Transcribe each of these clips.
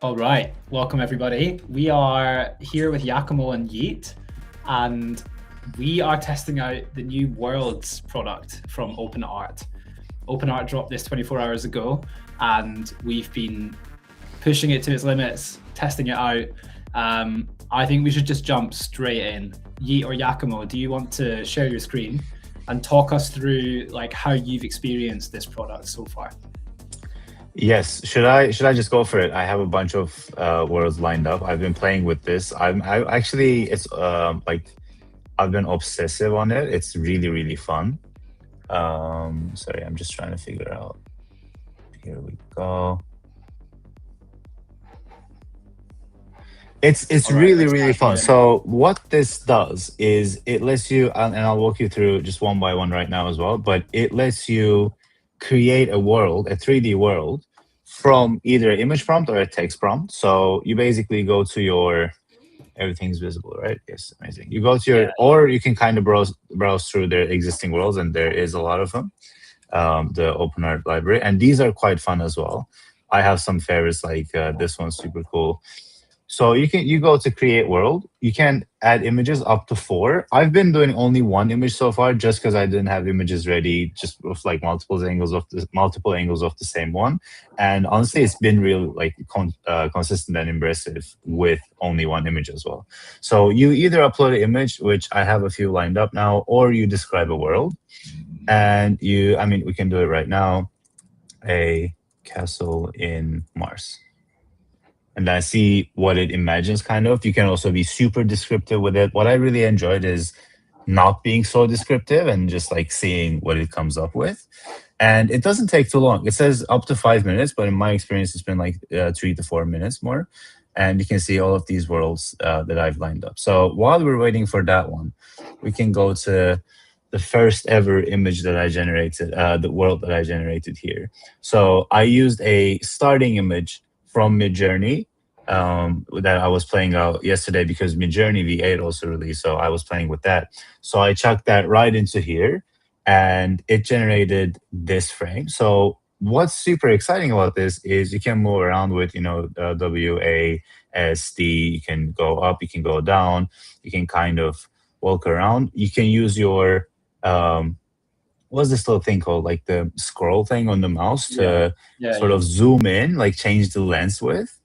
All right, welcome everybody. We are here with Yakumo and Yeet, and we are testing out the new Worlds product from OpenArt. OpenArt dropped this 24 hours ago, and we've been pushing it to its limits, testing it out. I think we should just jump straight in. Yeet or Yakumo, do you want to share your screen and talk us through like how you've experienced this product so far? Yes. Should I just go for it? I have a bunch of worlds lined up. I've been playing with this. I actually it's like I've been obsessive on it. It's really fun. Sorry, I'm just trying to figure out. Here we go. It's All right, let's really dive fun. in. So what this does is it lets you, and I'll walk you through just one by one right now as well. But it lets you create a world, a 3D world, from either an image prompt or a text prompt. So you basically go to your everything's visible, right? Yes, amazing. You go to Yeah, your, or you can kind of browse through their existing worlds, and there is a lot of them. The OpenArt library, and these are quite fun as well. I have some favorites like this one's super cool. So you go to create world. You can add images up to 4. I've been doing only 1 image so far, just because I didn't have images ready, just with like multiple angles of the same one. And honestly, it's been real like consistent and impressive with only 1 image as well. So you either upload an image, which I have a few lined up now, or you describe a world, and I mean, we can do it right now. A castle in Mars, and I see what it imagines kind of. You can also be super descriptive with it. What I really enjoyed is not being so descriptive and just like seeing what it comes up with. And it doesn't take too long. It says up to 5 minutes, but in my experience, it's been like 3 to 4 minutes more. And you can see all of these worlds that I've lined up. So while we're waiting for that one, we can go to the first ever image that I generated, the world that I generated here. So I used a starting image from Midjourney that I was playing out yesterday, because Midjourney V8 also released, so I was playing with that. So I chucked that right into here, and it generated this frame. So what's super exciting about this is you can move around with, WASD. You can go up, you can go down, you can kind of walk around. You can use your what's this little thing called, like the scroll thing on the mouse, yeah, to yeah, sort yeah. of zoom in, like change the lens width.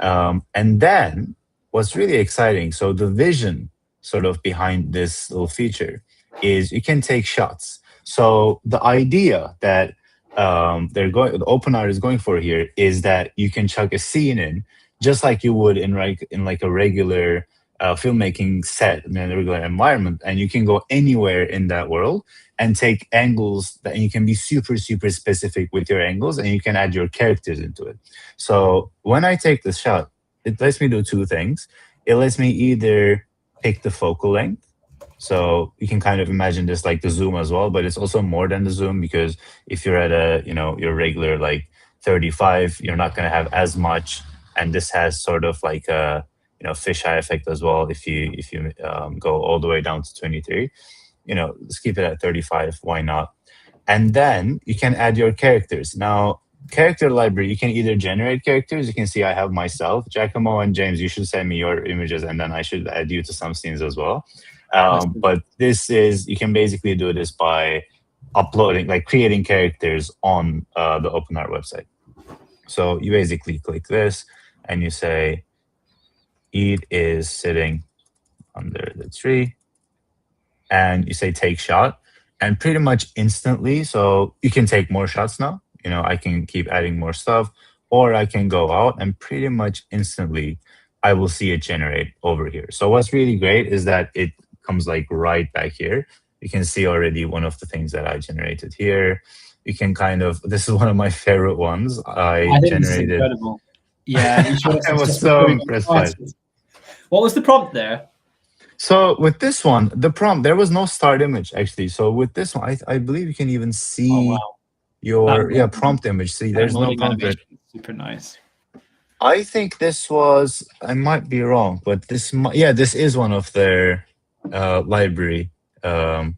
And then what's really exciting, so the vision sort of behind this little feature is you can take shots. So the idea that the OpenArt is going for here is that you can chuck a scene in, just like you would in like a regular filmmaking set in a regular environment, and you can go anywhere in that world and take angles that, and you can be super specific with your angles, and you can add your characters into it. So when I take this shot, it lets me do 2 things. It lets me either pick the focal length. So you can kind of imagine this like the zoom as well, but it's also more than the zoom, because if you're at your regular like 35, you're not going to have as much. And this has sort of like a fisheye effect as well. If you go all the way down to 23, let's keep it at 35. Why not? And then you can add your characters. Now, character library, you can either generate characters. You can see I have myself, Giacomo, and James. You should send me your images, and then I should add you to some scenes as well. That's But you can basically do this by uploading, like creating characters on the OpenArt website. So you basically click this, and you say, "It is sitting under the tree," and you say take shot, and pretty much instantly, so you can take more shots now. I can keep adding more stuff, or I can go out, and pretty much instantly I will see it generate over here. So what's really great is that it comes like right back here. You can see already one of the things that I generated here. You can kind of, this is one of my favorite ones I I think this is generated. incredible. Yeah, you showed us I this was just so before we impressed by it. started. What was the prompt there? So with this one, the prompt, there was no start image actually. So with this one, I believe you can even Oh see wow, that your loading, prompt image. See, that there's no loading prompt there. animation is super nice. I think this was, I might be wrong, but this is one of their library. Oh,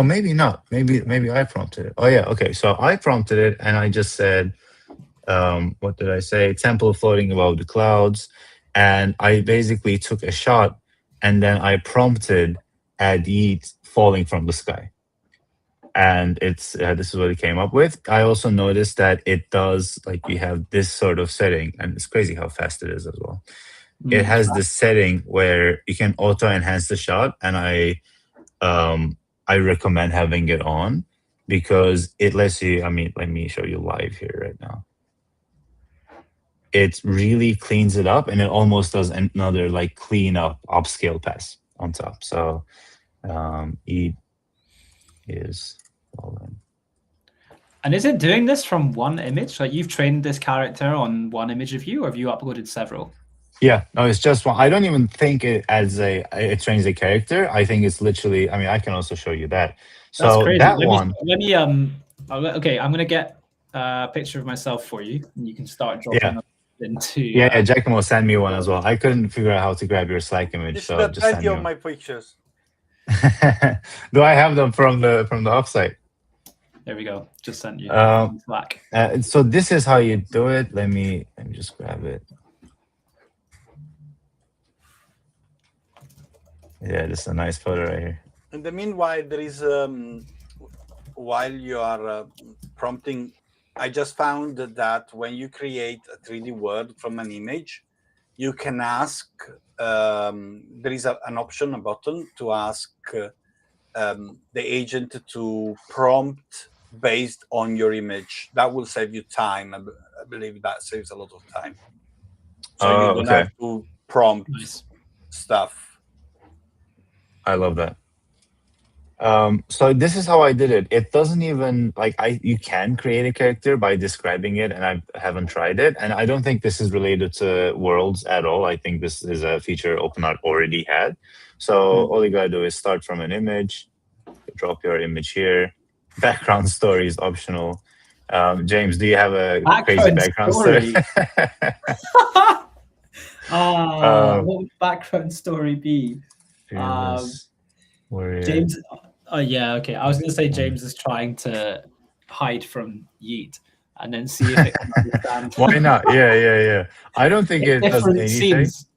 maybe not. Maybe I prompted it. Oh yeah, okay. So I prompted it, and I just said what did I say? Temple floating above the clouds. And I basically took a shot and then I prompted add yeet falling from the sky. And it's this is what it came up with. I also noticed that it does, like, we have this sort of setting, and it's crazy how fast it is as well. It has this setting where you can auto enhance the shot, and I recommend having it on because it lets you. I mean, let me show you live here right now. It really cleans it up, and it almost does another like clean up upscale pass on top. So it is fallen. And is it doing this from one image? Like you've trained this character on one image of you, or have you uploaded several? Yeah, no, it's just one. I don't even think it as it trains a character. I think it's literally. I mean, I can also show you that. So That's crazy. that let one. Me, okay, I'm gonna get a picture of myself for you, and you can start dropping them into. Yeah, Giacomo sent me one as well. I couldn't figure out how to grab your Slack image, It's so not just send any me of my pictures. Do I have them from the offsite? There we go. Just sent you Slack. So this is how you do it. Let me just grab it. Yeah, this is a nice photo right here. In the meanwhile, there is while you are prompting, I just found that when you create a 3D world from an image, you can ask. There is an option, a button to ask the agent to prompt based on your image. That will save you time. I believe that saves a lot of time. So you don't have to prompt stuff. I love that. So this is how I did it. It doesn't even you can create a character by describing it, and I haven't tried it. And I don't think this is related to worlds at all. I think this is a feature OpenArt already had. So all you gotta do is start from an image, drop your image here. Background story is optional. James, do you have a crazy background story? What would background story be? James. Oh yeah, okay. I was going to say James is trying to hide from yeet, and then see if it can understand. Why not? Yeah. I don't think it does anything. Scenes.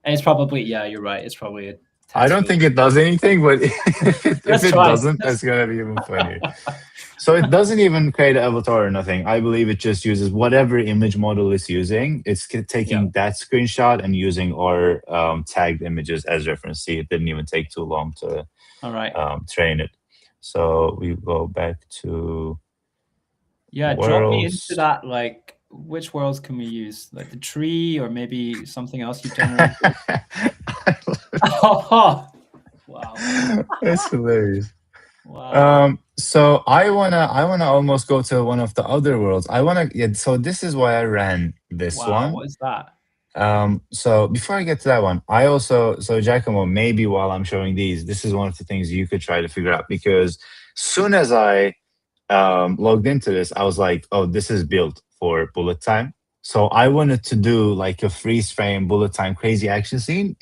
It's probably you're right. It's probably a. I don't think it does anything, but if it doesn't, that's gonna be even funnier. So it doesn't even create an avatar or nothing. I believe it just uses whatever image model it's using. It's taking that screenshot and using our tagged images as reference. See, it didn't even take too long to train it. So we go back to worlds. Drop me into that. Like, which worlds can we use? Like the tree, or maybe something else you generated? Oh, wow, that's hilarious. Wow. So I wanna almost go to one of the other worlds. So this is why I ran this one. What is that? So before I get to that one, so Giacomo, maybe while I'm showing these, this is one of the things you could try to figure out, because soon as I logged into this, I was like, oh, this is built for bullet time. So I wanted to do like a freeze frame bullet time crazy action scene.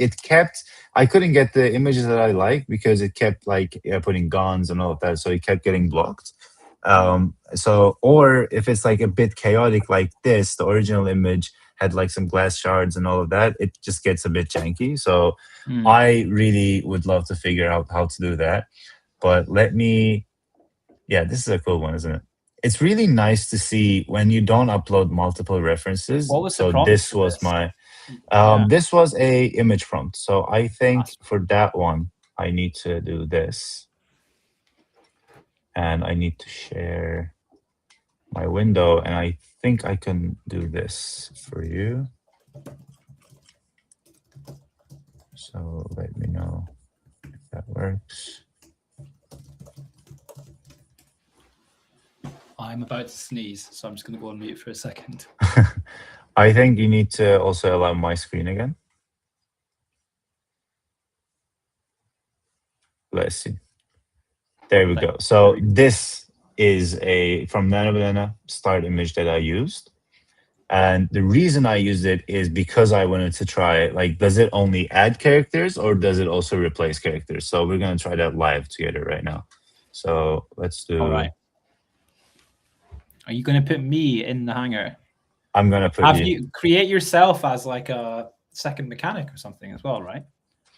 I couldn't get the images that I like because it kept putting guns and all of that. So it kept getting blocked. Or if it's like a bit chaotic like this, the original image had like some glass shards and all of that, it just gets a bit janky. So I really would love to figure out how to do that. But this is a cool one, isn't it? It's really nice to see when you don't upload multiple references. What was the prompt? This was my this was a image prompt. So I think for that one, I need to do this. And I need to share my window, and I think I can do this for you. So let me know if that works. I'm about to sneeze, so I'm just going to go on mute for a second. I think you need to also allow my screen again. Let's see. There we go. So this is from Nana Banana start image that I used. And the reason I used it is because I wanted to try, does it only add characters or does it also replace characters? So we're going to try that live together right now. So let's do... All right. Are you going to put me in the hangar? I'm gonna put Have you. you create yourself as like a second mechanic or something as well, right?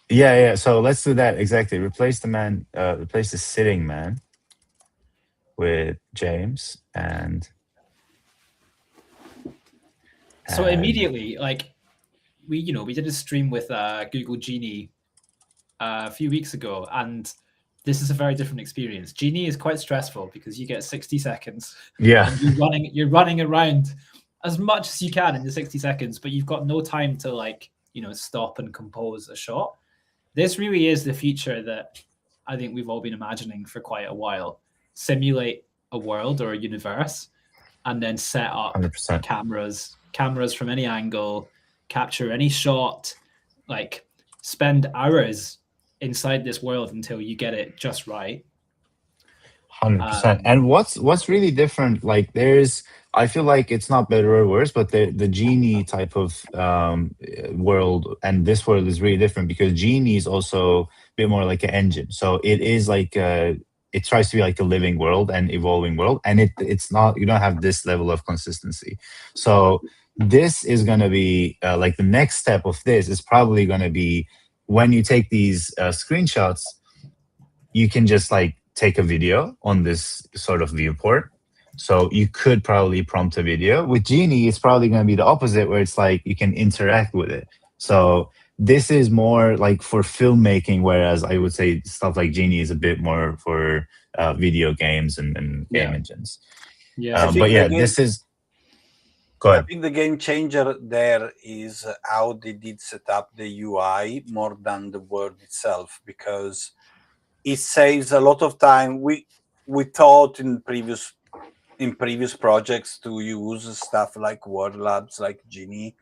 Yeah. So let's do that exactly. Replace the man. Replace the sitting man with James and. So immediately, like we did a stream with Google Genie a few weeks ago, and this is a very different experience. Genie is quite stressful because you get 60 seconds. Yeah. And you're running around as much as you can in the 60 seconds, but you've got no time to like, stop and compose a shot. This really is the feature that I think we've all been imagining for quite a while. Simulate a world or a universe and then set up 100%. cameras from any angle, capture any shot, like spend hours inside this world until you get it just right. 100%. And what's really different, like I feel like it's not better or worse, but the Genie type of world and this world is really different because Genie is also a bit more like an engine. So it is like it tries to be like a living world and evolving world, and it's not, you don't have this level of consistency. So this is going to be like the next step of this is probably going to be when you take these screenshots, you can just like take a video on this sort of viewport. So you could probably prompt a video. With Genie, it's probably going to be the opposite, where it's like you can interact with it. So this is more like for filmmaking, whereas I would say stuff like Genie is a bit more for video games and game engines. Yeah, but yeah, this is. Go ahead. I think the game changer there is how they did set up the UI more than the word itself, because it saves a lot of time. We thought in previous projects to use stuff like word labs, like Genie,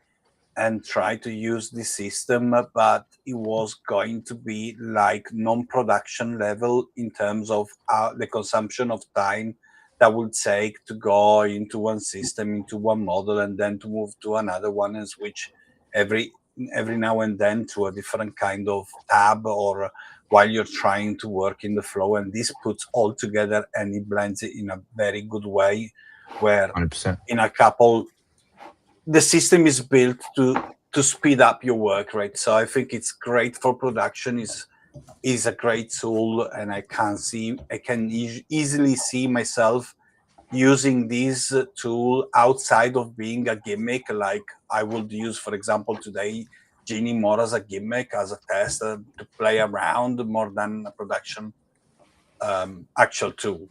and try to use the system, but it was going to be like non-production level in terms of the consumption of time that would take to go into one system, into one model, and then to move to another one and switch every now and then to a different kind of tab, or while you're trying to work in the flow. And this puts all together and it blends it in a very good way, where 100%. in a couple, the system is built to speed up your work, right? So I think it's great for production. Is a great tool, and I can easily see myself using this tool outside of being a gimmick. Like I would use, for example, today Genie more as a gimmick, as a test to play around more than a production actual tool.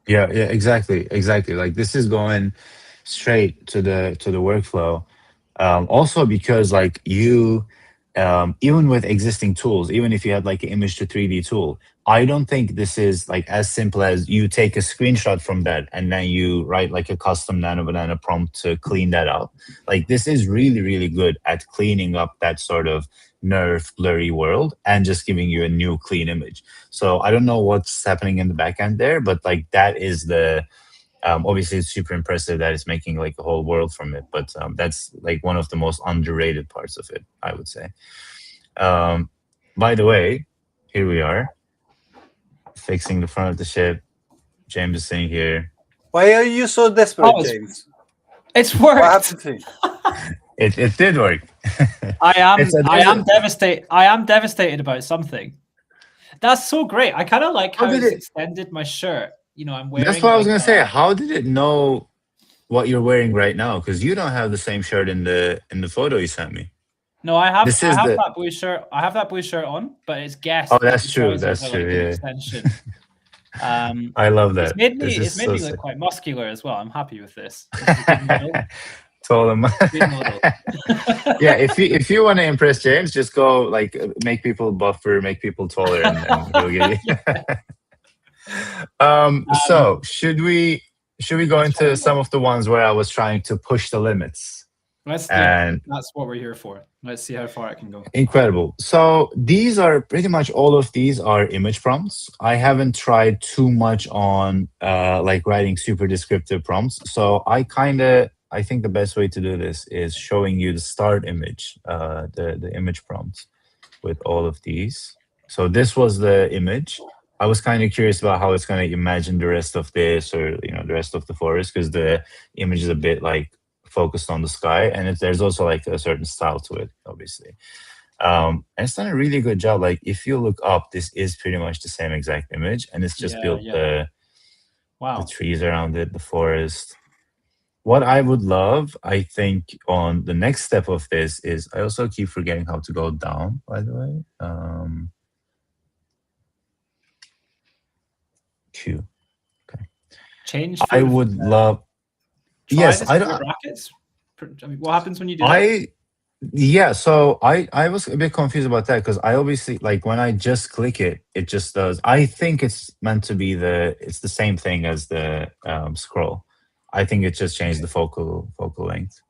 Yeah, exactly. Like this is going straight to the workflow. Also because like you, even with existing tools, even if you had like an image to 3D tool, I don't think this is like as simple as you take a screenshot from that and then you write like a custom nano banana prompt to clean that up. Like this is really, really good at cleaning up that sort of nerf blurry world and just giving you a new clean image. So I don't know what's happening in the back end there, but like that is the obviously it's super impressive that it's making like a whole world from it, but that's like one of the most underrated parts of it, I would say. By the way, here we are fixing the front of the ship. James is sitting here. Why are you so desperate, James? It's worked. What happened to you? It did work. I am devastated about something. That's so great. I kind of like how it's extended my shirt. I'm wearing. That's what I was gonna say. How did it know what you're wearing right now? Because you don't have the same shirt in the photo you sent me. No, I have that blue shirt. I have that blue shirt on, but it's guessed. Oh, that's true. That's true. Yeah. Extension. I love that. It's made me look quite muscular as well. I'm happy with this. Told him. Yeah, if you want to impress James, just go like make people buffer, make people taller, and he'll get you. So should we go into some of the ones where I was trying to push the limits? That's what we're here for. Let's see how far it can go. Incredible. So these are pretty much all of these are image prompts. I haven't tried too much on like writing super descriptive prompts. So I think the best way to do this is showing you the start image, the image prompts with all of these. So this was the image. I was kind of curious about how it's going to imagine the rest of this, or the rest of the forest, because the image is a bit like focused on the sky, and there's also like a certain style to it, obviously. And it's done a really good job. Like if you look up, this is pretty much the same exact image, and it's just built the trees around it, the forest. What I would love, I think, on the next step of this is I also keep forgetting how to go down, by the way. Q. Okay. Change. I would love. Yes, I don't. Brackets. I mean, what happens when you do that? Yeah, so I was a bit confused about that because I obviously like when I just click it, it just does. I think it's meant to be it's the same thing as the scroll. I think it just changed the focal length.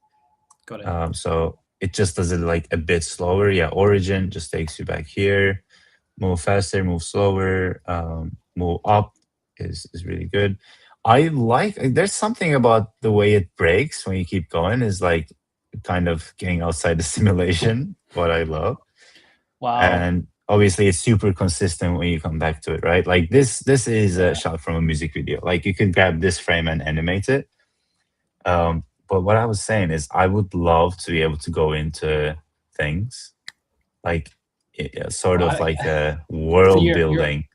Got it. So it just does it like a bit slower. Yeah, origin just takes you back here. Move faster, move slower, move up is really good. I like, there's something about the way it breaks when you keep going is like kind of getting outside the simulation, what I love. Wow. And obviously it's super consistent when you come back to it, right? Like this is a shot from a music video. Like you could grab this frame and animate it. But what I was saying is I would love to be able to go into things like sort of like a world building.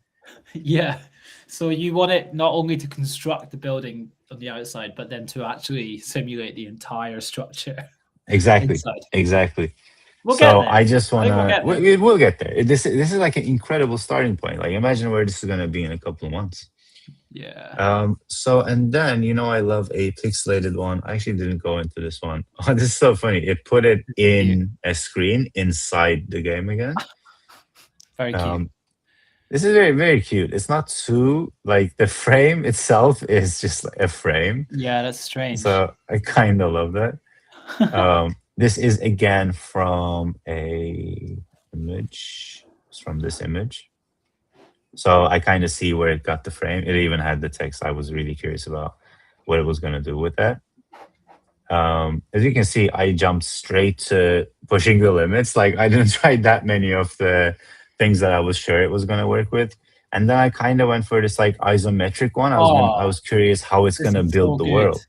Yeah. So you want it not only to construct the building on the outside, but then to actually simulate the entire structure. Exactly. Inside. Exactly. We'll get there. I just want to. We'll get there. This is like an incredible starting point. Like imagine where this is going to be in a couple of months. Yeah. So and then I love a pixelated one. I actually didn't go into this one. Oh, this is so funny. It put it in a screen inside the game again. Very cute. This is very, very cute. It's not too like the frame itself is just a frame. Yeah, that's strange. So I kind of love that. This is again from a image. It's from this image. So I kind of see where it got the frame. It even had the text. I was really curious about what it was going to do with that. As you can see, I jumped straight to pushing the limits. Like I didn't try that many of the things that I was sure it was going to work with. And then I kind of went for this like isometric one. I was curious how it's going to build the world.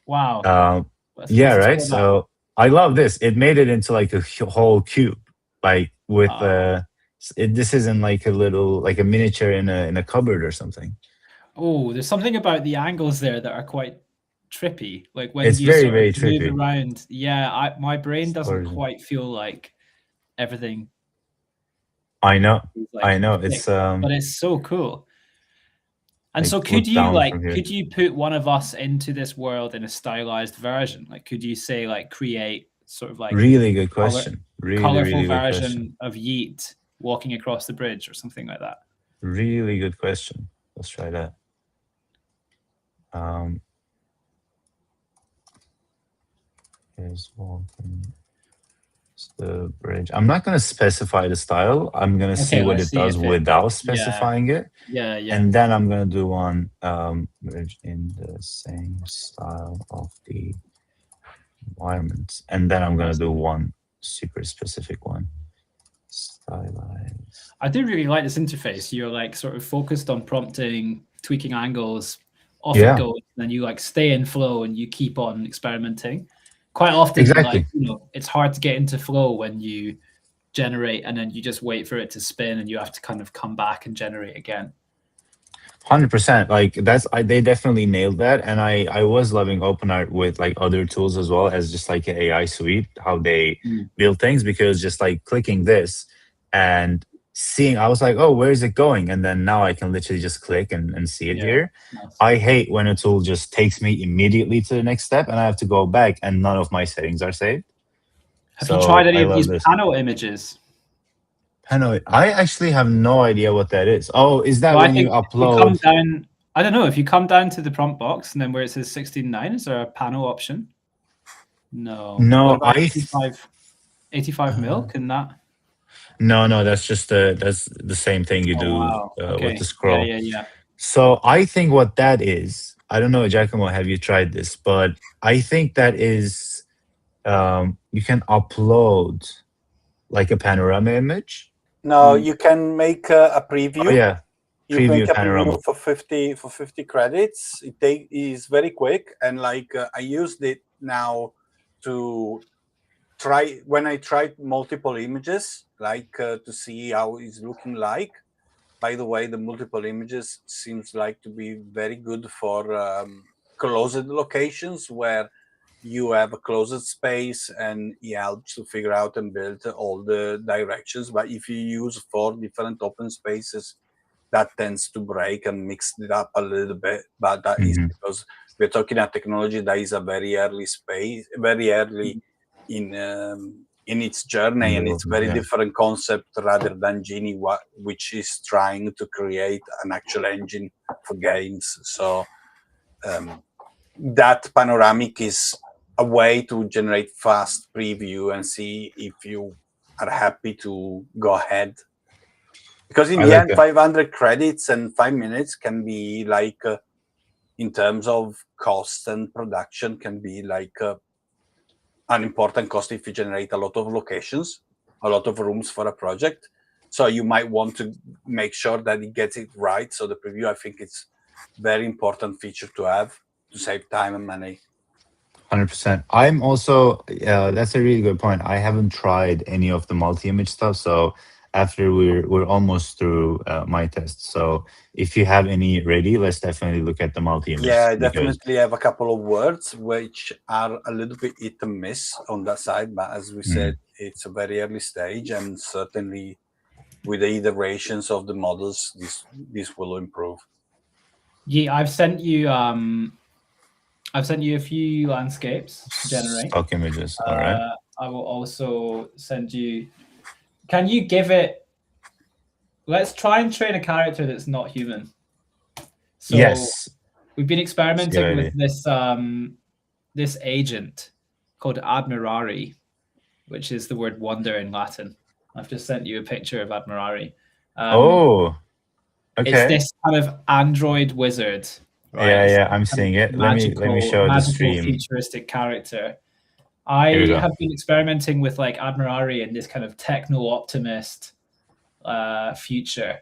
Wow. Yeah, right. So I love this. It made it into like a whole cube, like with this isn't like a little like a miniature in a cupboard or something. Oh, there's something about the angles there that are quite trippy. Like when it's you very, sort very of trippy. move around. Yeah, my brain doesn't quite feel like everything. I know. It's but it's so cool. And like, so could you put one of us into this world in a stylized version? Like could you say like create sort of like really good question. Colorful version of Yeet walking across the bridge or something like that? Really good question. Let's try that. Here's walking the bridge. I'm not going to specify the style. I'm going to see what it does without specifying it. Yeah. And then I'm going to do one bridge in the same style of the environment. And then I'm going to do one super specific one. Stylized. I do really like this interface. You're like sort of focused on prompting, tweaking angles, off it goes, and then you like stay in flow and you keep on experimenting. Quite often, exactly. Like, it's hard to get into flow when you generate and then you just wait for it to spin and you have to kind of come back and generate again. 100%. Like they definitely nailed that. And I was loving OpenArt with like other tools as well as just like an AI suite, how they build things, because just like clicking this and seeing, I was like, oh, where is it going? And then now I can literally just click and see it here. Nice. I hate when a tool just takes me immediately to the next step and I have to go back and none of my settings are saved. Have you tried any of these panel images? Panel, I actually have no idea what that is. Oh, is that when you upload? You come down, I don't know, if you come down to the prompt box and then where it says 16:9, is there a panel option? No. No, 85 mil, can that? No, that's just that's the same thing you do with the scroll. Yeah. So I think what that is, I don't know, Giacomo, have you tried this? But I think that is you can upload like a panorama image. No, you can make a preview. Oh, yeah, you make a panorama preview for 50 credits. It is very quick, and like I used it now to try, when I tried multiple images, like to see how it's looking like. By the way, the multiple images seems like to be very good for closed locations where you have a closed space, and it helps to figure out and build all the directions. But if you use 4 different open spaces, that tends to break and mix it up a little bit. But that is because we're talking a technology that is a very early space, very early in its journey, and it's a very different concept rather than Genie, which is trying to create an actual engine for games. So that panoramic is a way to generate fast preview and see if you are happy to go ahead. Because in the end, 500 credits and 5 minutes can be like, in terms of cost and production, can be like an important cost if you generate a lot of locations, a lot of rooms for a project. So you might want to make sure that it gets it right. So the preview, I think it's very important feature to have to save time and money. 100%. I'm also, that's a really good point. I haven't tried any of the multi-image stuff. So after we're almost through my test. So if you have any ready, let's definitely look at the multi-image. Yeah, I definitely have a couple of words which are a little bit hit and miss on that side. But as we said, it's a very early stage, and certainly with the iterations of the models, this will improve. Yeah, I've sent you a few landscapes to generate. Stock images, all right. I will also send you. Can you give it? Let's try and train a character that's not human. So yes, we've been experimenting with this this agent called Admirari, which is the word wonder in Latin. I've just sent you a picture of Admirari. Okay. It's this kind of android wizard. Right? Yeah, I'm seeing it. Let me show the stream. Futuristic character. I have been experimenting with like Admirari and this kind of techno-optimist future.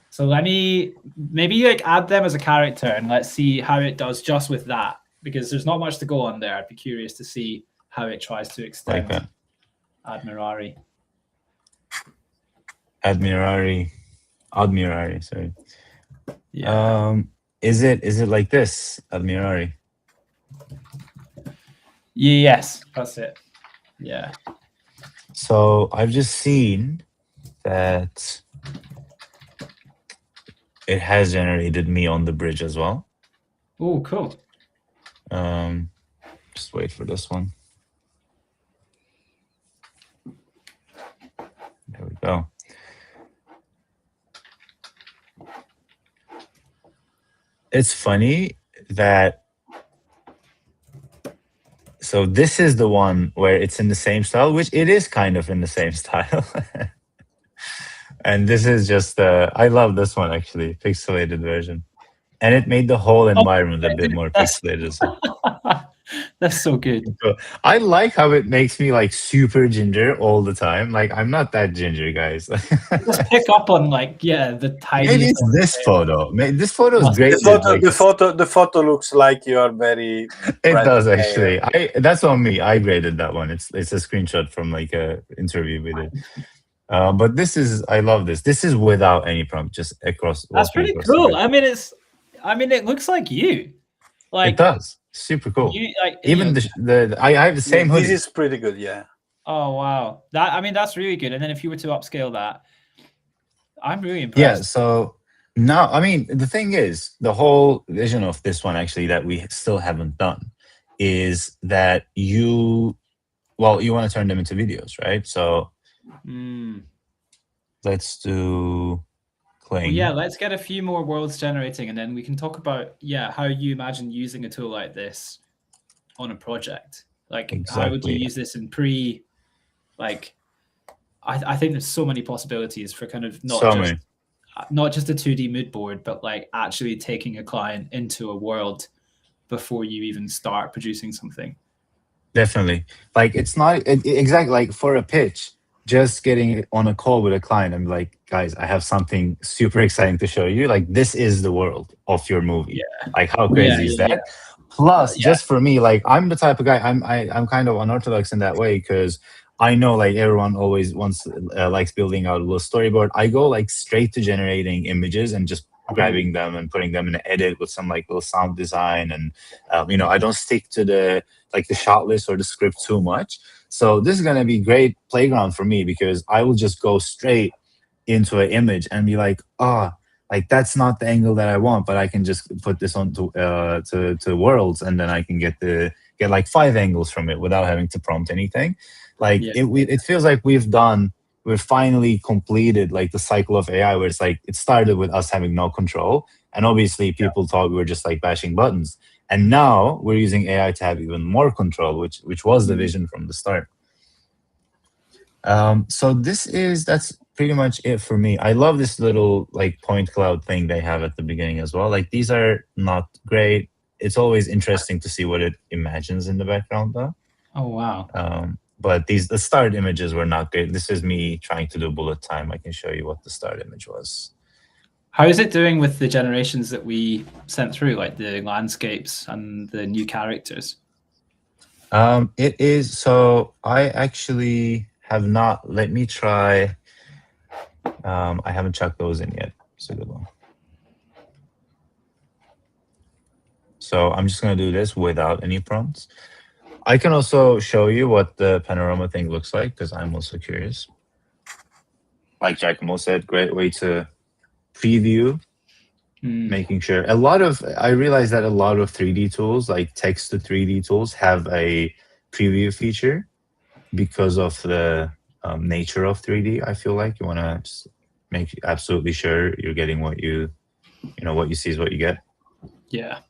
So maybe like add them as a character and let's see how it does just with that, because there's not much to go on there. I'd be curious to see how it tries to extend Admirari. Admirari, sorry. Yeah. Is it like this, Admirari? Yes, that's it. Yeah. So I've just seen that it has generated me on the bridge as well. Oh, cool. Just wait for this one. There we go. It's funny that, so this is the one where it's in the same style, which it is kind of in the same style. And this is just, I love this one actually, pixelated version. And it made the whole environment a bit more pixelated as well. That's so good. I like how it makes me like super ginger all the time. Like I'm not that ginger, guys. Just pick up on like the tiny. Maybe it's this photo. This photo is great. The photo looks like you are very. It does actually. That's on me. I graded that one. It's a screenshot from like a interview with it. But this is, I love this. This is without any prompt, just across. That's pretty cool. I mean, it looks like you. Like it does. Super cool. Even I have the same hoodie. This is pretty good, yeah. Oh wow, that's really good. And then if you were to upscale that, I'm really impressed. Yeah. So now, I mean, the thing is, the whole vision of this one actually that we still haven't done is that you want to turn them into videos, right? So let's do. Well, yeah, let's get a few more worlds generating, and then we can talk about how you imagine using a tool like this on a project. Like, how would you use this in like? I think there's so many possibilities for kind of not just a 2D mood board, but like actually taking a client into a world before you even start producing something. Definitely, like it's not exactly like for a pitch. Just getting on a call with a client, I'm like, guys, I have something super exciting to show you. Like, this is the world of your movie. Yeah. Like, how crazy is that? Plus, Yeah. just for me, like I'm the type of guy. I'm kind of unorthodox in that way because I know like everyone always wants likes building out a little storyboard. I go like straight to generating images and just grabbing them and putting them in an edit with some like little sound design, and I don't stick to the shot list or the script too much. So this is gonna be great playground for me because I will just go straight into an image and be like, like that's not the angle that I want, but I can just put this on to worlds, and then I can get like 5 angles from it without having to prompt anything. Like it feels like we've finally completed like the cycle of AI where it's like it started with us having no control, and obviously people thought we were just like bashing buttons, and now we're using AI to have even more control, which was the vision from the start. So that's pretty much it for me. I love this little like point cloud thing they have at the beginning as well. Like these are not great. It's always interesting to see what it imagines in the background though. Oh wow. But the start images were not great. This is me trying to do bullet time. I can show you what the start image was. How is it doing with the generations that we sent through, like the landscapes and the new characters? It is, so I actually have not, let me try. I haven't chucked those in yet. It's a good one. So I'm just going to do this without any prompts. I can also show you what the panorama thing looks like because I'm also curious. Like Giacomo said, great way to preview, making sure. I realize that a lot of 3D tools, like text to 3D tools, have a preview feature because of the nature of 3D. I feel like you want to just make absolutely sure you're getting what you see is what you get. Yeah.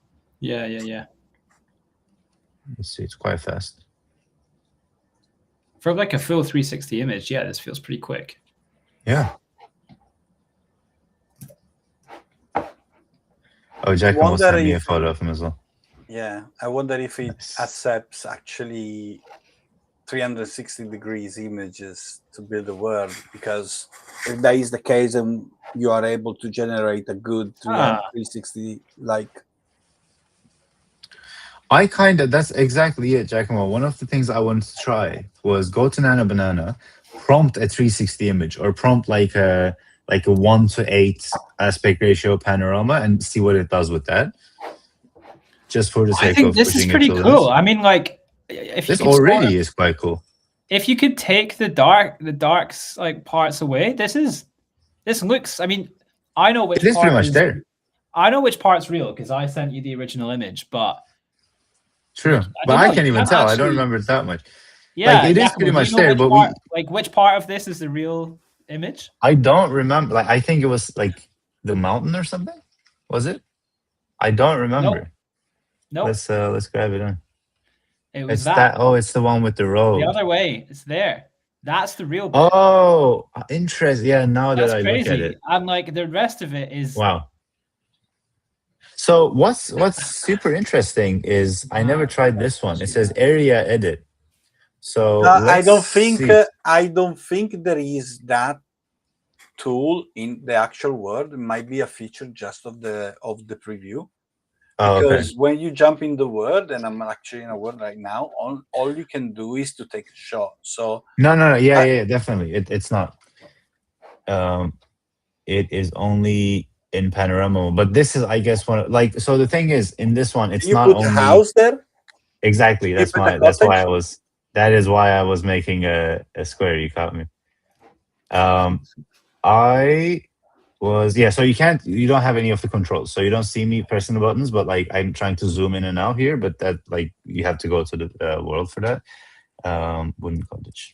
Let's see, it's quite fast. For like a full 360 image, yeah, this feels pretty quick. Yeah. Oh, Giacomo sent me a photo of him as well. Yeah, I wonder if it accepts actually 360 degrees images to build a world, because if that is the case, then you are able to generate a good 360 like. That's exactly it, Giacomo. One of the things I wanted to try was go to Nano Banana, prompt a 360 image, or prompt like a 1:8 aspect ratio panorama and see what it does with that. Just for the sake of this is pretty cool. I mean, like, if this already is quite cool. If you could take the dark like parts away, this looks. I mean, I know which. It is pretty much there. I know which part's real because I sent you the original image, but. True, but I can't even tell. I don't remember it that much. Yeah, like, it is pretty much there, but which part of this is the real image? I don't remember. Like, I think it was like the mountain or something. Was it? I don't remember. No. Let's grab it in. It's that. Oh, it's the one with the road. The other way. It's there. That's the real bit. Oh, interesting. Yeah, now that I look at it. And like the rest of it is wow. So what's super interesting is I never tried this one. It says area edit. So I don't think there is that tool in the actual world. It might be a feature just of the preview. Because when you jump in the world, and I'm actually in a world right now, all you can do is to take a shot. So no, yeah, definitely. It's not. It is only in panorama, but this is, I guess, one so the thing is, in this one, it's not only a house there. Exactly. That is why I was making a square. You caught me. So you don't have any of the controls, so you don't see me pressing the buttons, but like I'm trying to zoom in and out here, but that like you have to go to the world for that. Wooden cottage.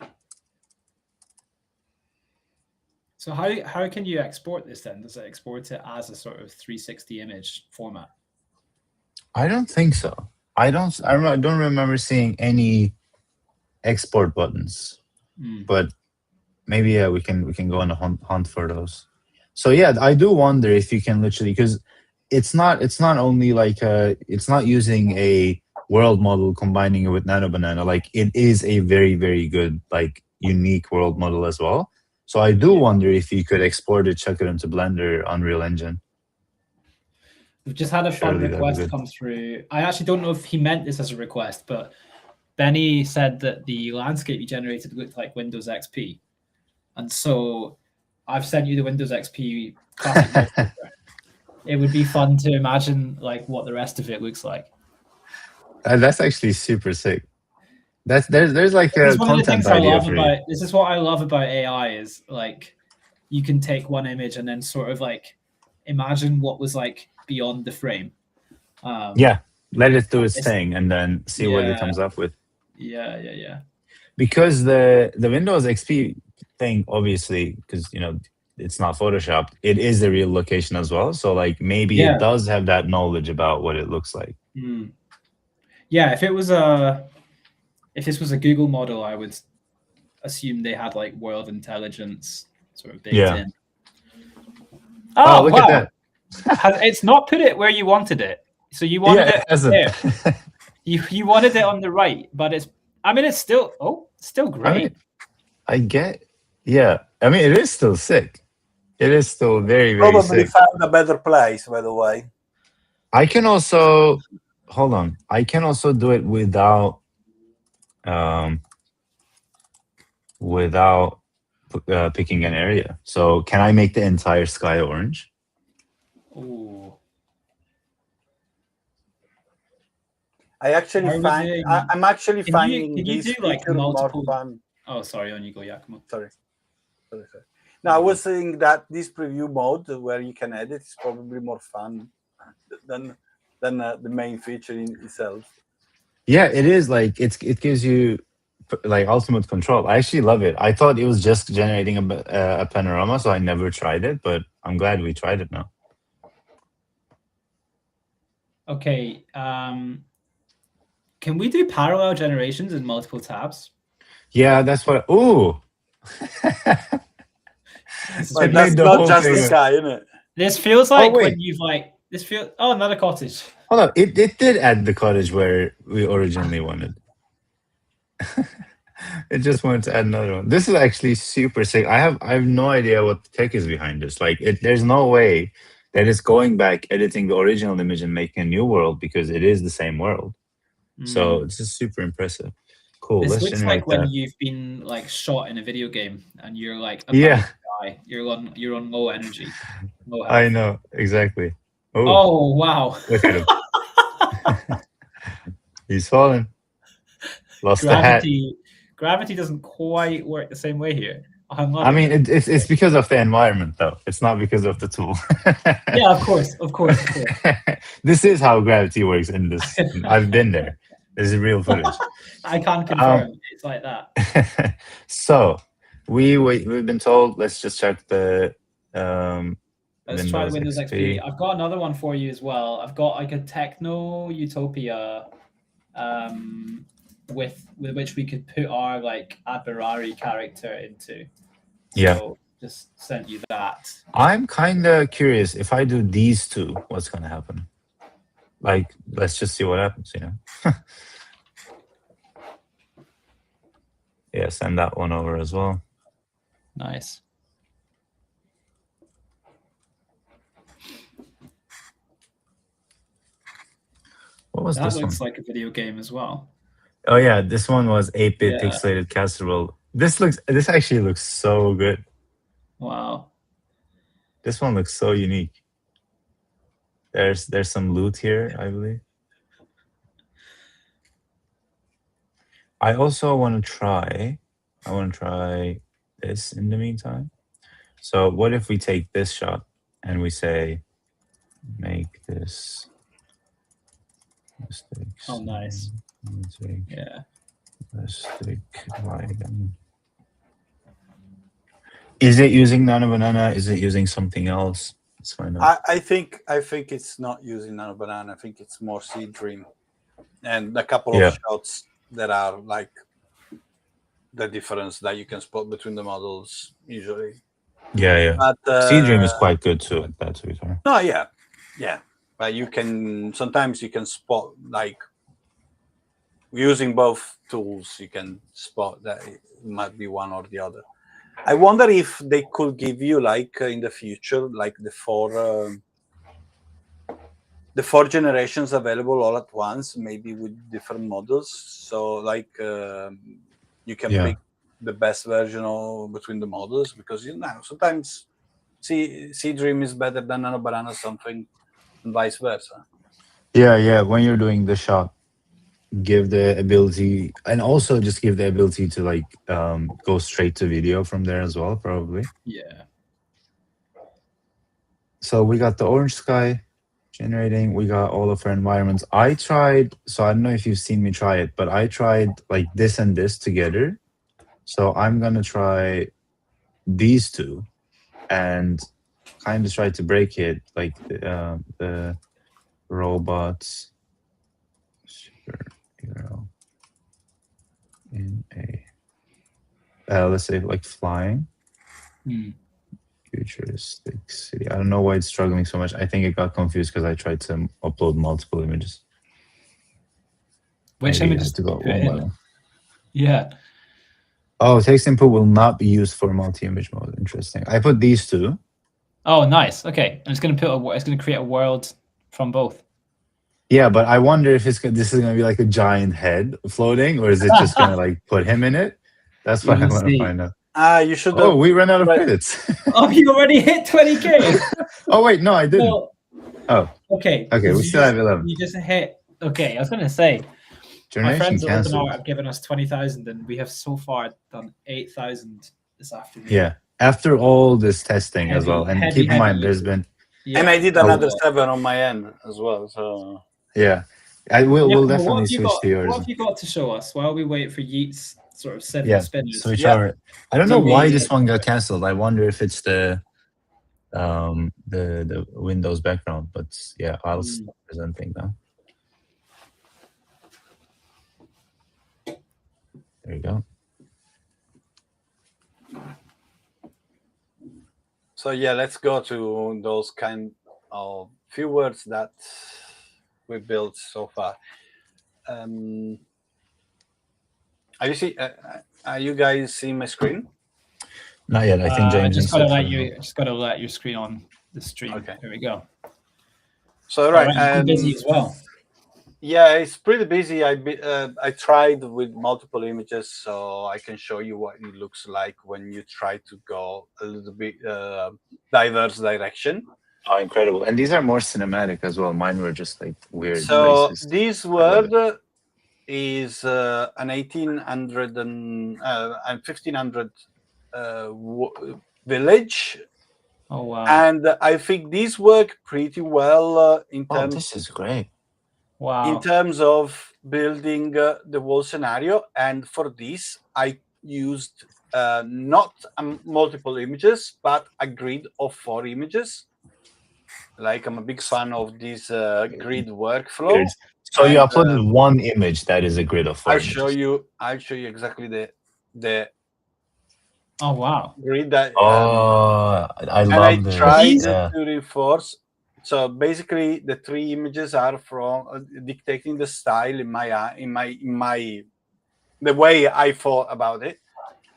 So how can you export this then? Does it export it as a sort of 360 image format? I don't think so. I don't remember seeing any export buttons, but maybe we can go on a hunt for those. So yeah, I do wonder if you can literally, because it's not only like it's not using a world model combining it with Nano Banana. Like it is a very, very good like unique world model as well. So I do wonder if you could export it, chuck it into Blender, Unreal Engine. We've just had a fun Surely that'd be request good. come through. I actually don't know if he meant this as a request, but Benny said that the landscape you generated looked like Windows XP. And so I've sent you the Windows XP classic wallpaper. It would be fun to imagine like what the rest of it looks like. That's actually super sick. There's like This a is one of the content things I idea love for you. about this is what I love about AI is like you can take one image and then sort of like imagine what was like beyond the frame. Yeah, let it do its It's- thing and then see what it yeah. comes up with. Yeah. Because the Windows XP thing, obviously, because it's not photoshopped, it is the real location as well. So like maybe Yeah. it does have that knowledge about what it looks like. Yeah, if this was a Google model, I would assume they had like world intelligence sort of baked in. Oh, look wow. at that. It's not put it where you wanted it. So you wanted it there. You wanted it on the right, but it's still great. I get, yeah. I mean, it is still sick. It is still very, very Probably sick. found a better place, by the way. I can also, hold on. I can also do it without picking an area. So can I make the entire sky orange? Ooh. I'm actually finding this feature more fun. Oh, sorry, on you go, Giacomo. Sorry. No, I was saying that this preview mode where you can edit is probably more fun than the main feature in itself. Yeah, it is. Like it gives you like ultimate control. I actually love it. I thought it was just generating a panorama, so I never tried it, but I'm glad we tried it now. Okay. Can we do parallel generations in multiple tabs? Yeah, that's what. Ooh. That's not just the sky, isn't it? This feels like when you've like another cottage. Hold on, it did add the cottage where we originally wanted. It just wanted to add another one. This is actually super sick. I have no idea what the tech is behind this. Like there's no way that it's going back, editing the original image and making a new world because it is the same world. So it's just super impressive. Cool. This Let's looks generate like when that. you've been like shot in a video game and you're like to die. You're on low energy. Low health. I know exactly. Oh wow! Look at him. He's falling. Lost Gravity. the hat. Gravity doesn't quite work the same way here. I mean, it's because of the environment, though. It's not because of the tool. Yeah, of course. This is how gravity works in this. I've been there. This is real footage. I can't confirm. It's like that. So we've been told. Let's just check the. Let's try the Windows XP. I've got another one for you as well. I've got like a techno utopia, with which we could put our like Adverari character into. So just sent you that. I'm kind of curious if I do these two, what's going to happen? Like, let's just see what happens, Yeah, send that one over as well. Nice. What was this one? That looks like a video game as well. Oh yeah, this one was 8-bit pixelated casserole. This actually looks so good. Wow. This one looks so unique. There's some loot here, I believe. I also want to try this in the meantime. So what if we take this shot and we say, make this mistakes. Oh, nice. Mistake. Yeah. Mistake. Is it using Nano Banana? Is it using something else? Let's find out. I think it's not using Nano Banana. I think it's more Seed Dream, and a couple of shots that are like the difference that you can spot between the models usually. Yeah. But Seed Dream is quite good too at that, to be fair. No, yeah. But sometimes you can spot, like using both tools, you can spot that it might be one or the other. I wonder if they could give you, like in the future, like the 4 the 4 generations available all at once, maybe with different models. So like you can pick the best version between the models, because sometimes Dream is better than Nano Banana something, and vice versa. Yeah. When you're doing the shot, give the ability, and also just give the ability to like go straight to video from there as well, probably. Yeah. So we got the orange sky generating. We got all of our environments. I tried, so I don't know if you've seen me try it, but I tried like this and this together. So I'm gonna try these two and kind of try to break it, like the robots. Superhero in a let's say like flying. Futuristic city. I don't know why it's struggling so much. I think it got confused because I tried to upload multiple images. Which Maybe images to go put one by in? one. Yeah. Oh, text input will not be used for multi-image mode. Interesting. I put these two. Oh, nice. Okay, and it's going to create a world from both. Yeah, but I wonder if this is going to be like a giant head floating, or is it just going to like put him in it? That's what I want to find out. You should. Oh, we ran out of credits. Oh, you already hit 20K. Oh wait, no, I didn't. Well, Okay, Okay. we still have 11. You just hit. Okay, I was going to say. My friends at OpenArt have given us 20,000, and we have so far done 8,000 this afternoon. Yeah, after all this testing as well, and keep in mind there's been. Yeah. And I did another 7 on my end as well. So yeah, we'll definitely switch to yours. What have you got to show us while we wait for Yeet's sort of 7 spinners? Switch over. I don't know why this one got cancelled. I wonder if it's the Windows background, but yeah, I'll start presenting now. There you go. So yeah, let's go to those kind of few words that we built so far. Are you guys seeing my screen? Not yet. I think James just gotta let your screen on the stream. Okay. There we go. So right, I'm busy as well. Yeah, it's pretty busy. I tried with multiple images, so I can show you what it looks like when you try to go a little bit diverse direction. Oh, incredible! And these are more cinematic as well. Mine were just like weird. So places. this word is an 1800 and 1500 village. Oh wow! And I think these work pretty well in terms. Oh, this is great. Wow. In terms of building the whole scenario, and for this I used not multiple images, but a grid of 4 images. Like, I'm a big fan of this grid workflow. So you uploaded one image that is a grid of 4 images. I'll show you exactly the oh wow grid that. I love this. I tried to reinforce. So basically, the 3 images are from dictating the style in my the way I thought about it,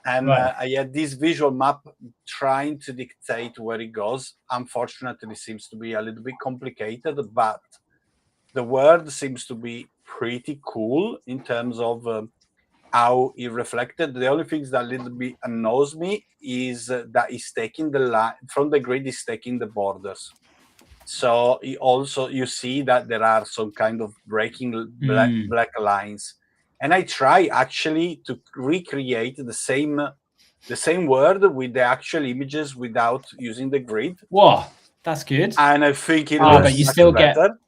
and I had this visual map trying to dictate where it goes. Unfortunately, it seems to be a little bit complicated, but the word seems to be pretty cool in terms of how it reflected. The only thing that a little bit annoys me is that it's taking the line from the grid, is taking the borders. So you see that there are some kind of breaking black lines, and I try actually to recreate the same word with the actual images without using the grid. Whoa, that's good. And I think it looks but you still better.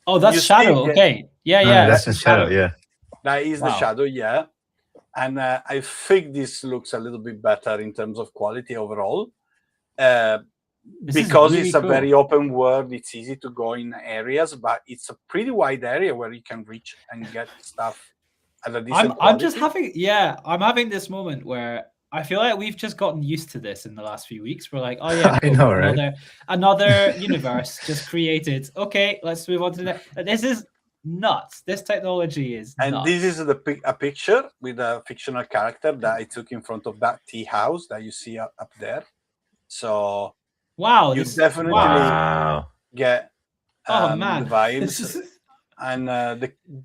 Oh, that's shadow. Okay, yeah, that's the shadow. Yeah, that is the shadow. Yeah, and I think this looks a little bit better in terms of quality overall. Because really it's a very open world, it's easy to go in areas, but it's a pretty wide area where you can reach and get stuff at a decent quality. I'm having this moment where I feel like we've just gotten used to this in the last few weeks. We're like, oh yeah, cool. I know, right? Another universe just created. Okay, let's move on to the next. This is nuts. This technology is nuts. And this is a picture with a fictional character that I took in front of that tea house that you see up there. So wow, you definitely get Oh man, the vibes, and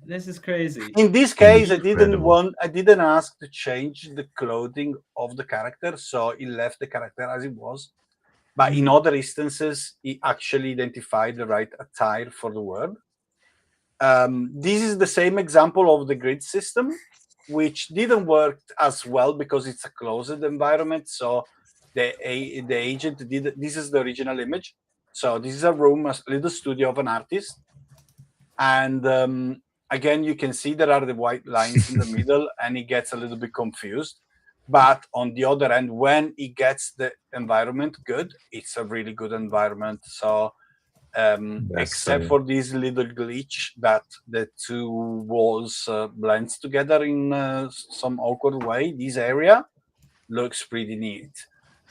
this is crazy. in this case, Incredible. I didn't ask to change the clothing of the character, so it left the character as it was. But in other instances, it actually identified the right attire for the word. This is the same example of the grid system, which didn't work as well because it's a closed environment. So the agent did, this is the original image. So this is a room, a little studio of an artist. And again, you can see there are the white lines in the middle, and it gets a little bit confused. But on the other end, when it gets the environment good, it's a really good environment. So except for this little glitch that the two walls blends together in some awkward way, this area looks pretty neat.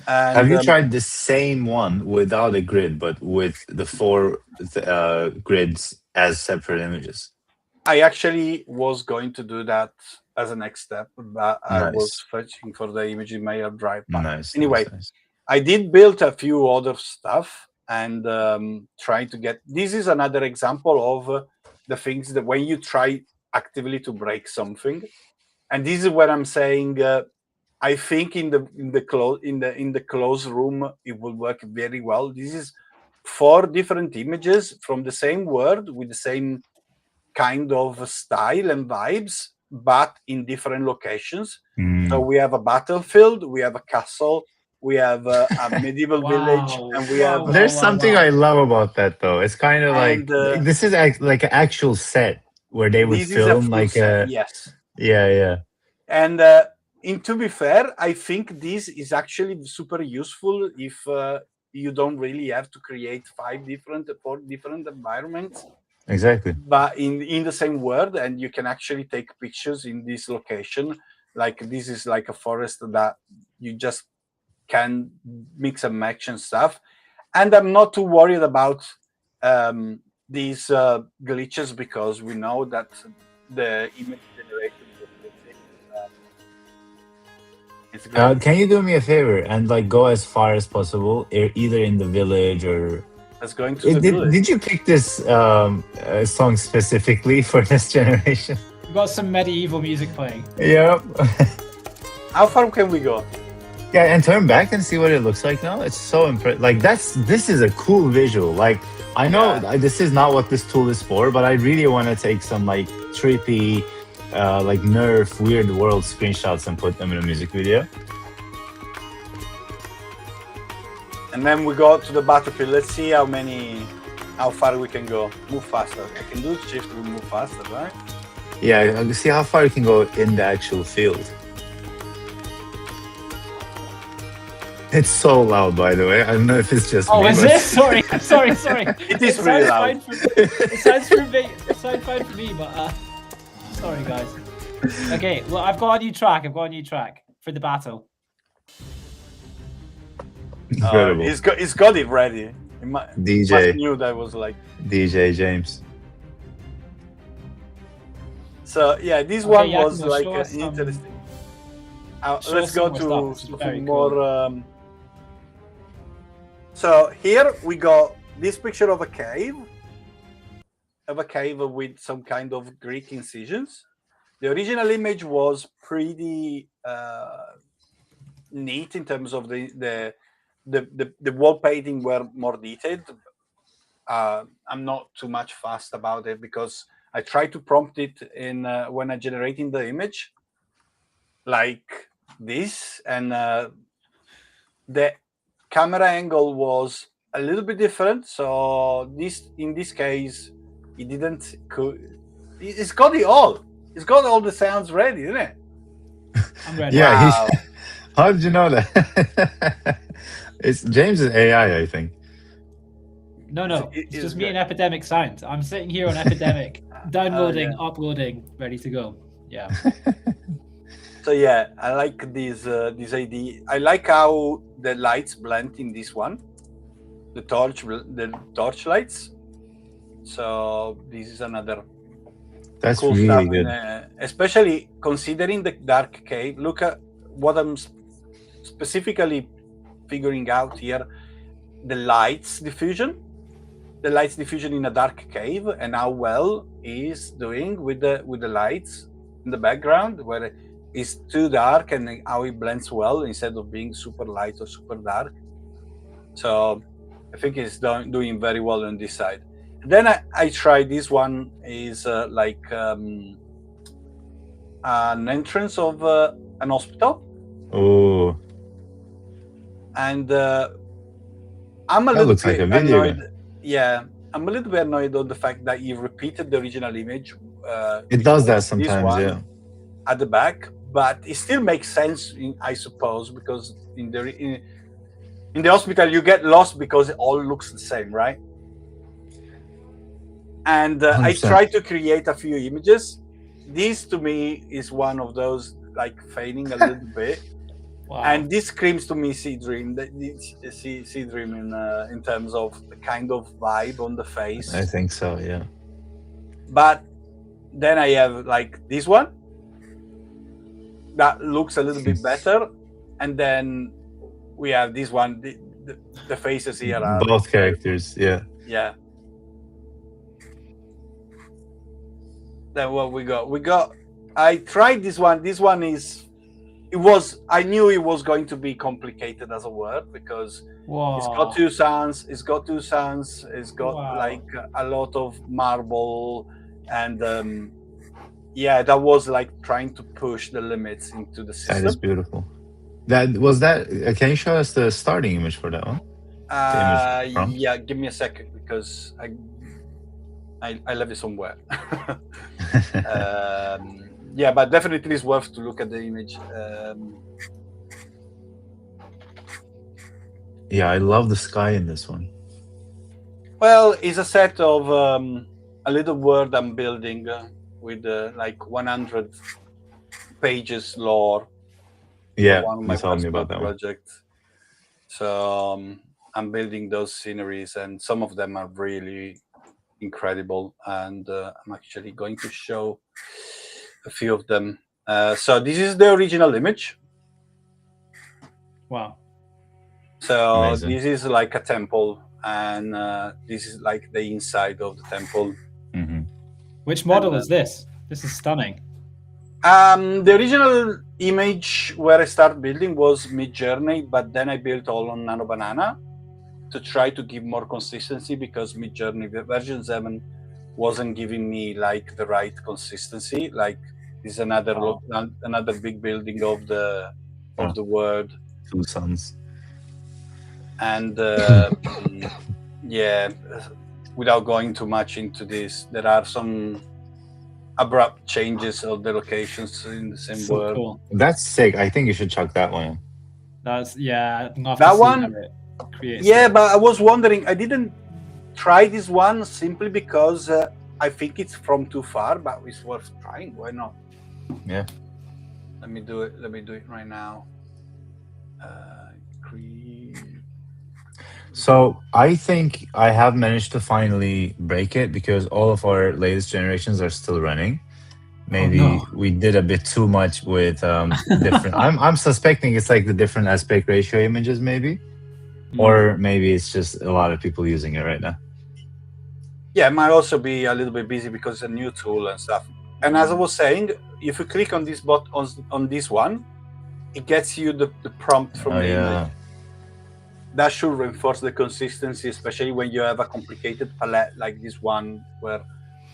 And Have you tried the same one without a grid, but with the four grids as separate images? I actually was going to do that as a next step, but I was searching for the image in my drive. Nice. Anyway, nice. I did build a few other stuff and trying to get. This is another example of the things that when you try actively to break something, and this is what I'm saying. I think in the closed room it will work very well. This is 4 different images from the same word with the same kind of style and vibes, but in different locations. So we have a battlefield, we have a castle, we have a medieval village, and we have. There's something I love about that, though. It's kind of like this is like an actual set where they would film like a yes. Yeah. And to be fair, I think this is actually super useful if you don't really have to create 4 different environments. Exactly. But in the same word, and you can actually take pictures in this location. Like this is like a forest that you just can mix and match and stuff. And I'm not too worried about these glitches because we know that the image generated can you do me a favor and like go as far as possible, either in the village or? That's going to the village. Did you pick this song specifically for this generation? We've got some medieval music playing. Yep. How far can we go? Yeah, and turn back and see what it looks like now. It's so impressive. Like this is a cool visual. Like I know this is not what this tool is for, but I really want to take some like trippy, like Nerf weird world screenshots and put them in a music video. And then we go to the battlefield. Let's see how far we can go. Move faster. I can do shift, we move faster, right? Yeah, see how far you can go in the actual field. It's so loud, by the way. I don't know if it's just me. Is it? Sorry. It is really loud. It sounds fine for me, but sorry, guys. Okay, well, I've got a new track for the battle. Incredible. He's got it ready. DJ knew that was like DJ James. So yeah, this one was like interesting. Let's go to something more. Cool. So here we got this picture of a cave with some kind of Greek incisions. The original image was pretty neat in terms of the wall painting were more detailed. I'm not too much fussed about it because I try to prompt it in when I'm generating the image like this, and the camera angle was a little bit different. So in this case, it didn't. It's got it all. It's got all the sounds ready, isn't it? I'm ready. Yeah. Wow. How did you know that? It's James's AI, I think. No. It's just me and Epidemic Sound. I'm sitting here on Epidemic, downloading, uploading, ready to go. Yeah. So yeah, I like this idea. I like how the lights blend in this one, the torch lights. So this is another. That's cool really stuff. good. And, especially considering the dark cave. Look at what I'm specifically figuring out here: the lights diffusion. the light diffusion in a dark cave and how well he's doing with the lights in the background, where it's too dark, and how it blends well instead of being super light or super dark. So I think he's doing very well on this side. Then I tried this one is like an entrance of an hospital. Oh, And I'm a that little looks bit like a video annoyed. game. Yeah, I'm a little bit annoyed on the fact that he repeated the original image. It which does that was this sometimes, one yeah. at the back, but it still makes sense, I suppose, because in the hospital you get lost because it all looks the same, right? And I 100%. tried to create a few images. This to me is one of those like fading a little bit. Wow. And this screams to me Sea Dream. Sea Dream in terms of the kind of vibe on the face. I think so, yeah. But then I have like this one that looks a little bit better, and then we have this one. The faces here are both characters, yeah. Yeah. Then what we got? I tried this one. This one is. I knew it was going to be complicated as a word because it's got two sounds. It's got Wow. like a lot of marble, and yeah, that was like trying to push the limits into the system. That is beautiful. That can you show us the starting image for that one? prompt? Yeah, give me a second because I left it somewhere. Yeah, but definitely it's worth to look at the image. Yeah, I love the sky in this one. Well, it's a set of a little world I'm building with like 100 pages lore. Yeah, One of you my told me about that one. projects. So I'm building those sceneries, and some of them are really incredible. And I'm actually going to show a few of them. So this is the original image. Wow. So Amazing. this is like a temple, and this is like the inside of the temple. Mm-hmm. Which model is this? This is stunning. The original image where I started building was Midjourney, but then I built all on Nano Banana to try to give more consistency, because Midjourney version 7 wasn't giving me like the right consistency. Like this is another big building of the world. Two suns. And yeah, without going too much into this, there are some abrupt changes of the locations in the same So world. cool. That's sick. I think you should chuck that one in. That's I'm gonna have That to see one? how it creates Yeah, it. but I was wondering, I didn't try this one simply because I think it's from too far, but it's worth trying. Why not? Yeah. Let me do it right now. So I think I have managed to finally break it, because all of our latest generations are still running. Maybe no. we did a bit too much with different. I'm suspecting it's like the different aspect ratio images, maybe, or maybe it's just a lot of people using it right now. Yeah, it might also be a little bit busy because it's a new tool and stuff. And as I was saying, if you click on this on this one, it gets you the prompt from the image. That should reinforce the consistency, especially when you have a complicated palette like this one, where,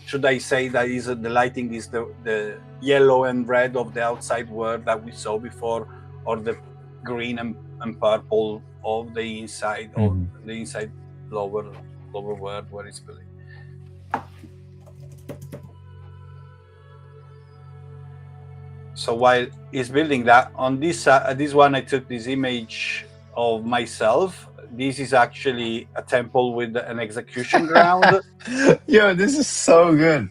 should I say that is the lighting is the yellow and red of the outside world that we saw before, or the green and purple of the inside, or the inside lower world where it's building. So while it's building that, on this one I took this image of myself. This is actually a temple with an execution ground. Yo, this is so good.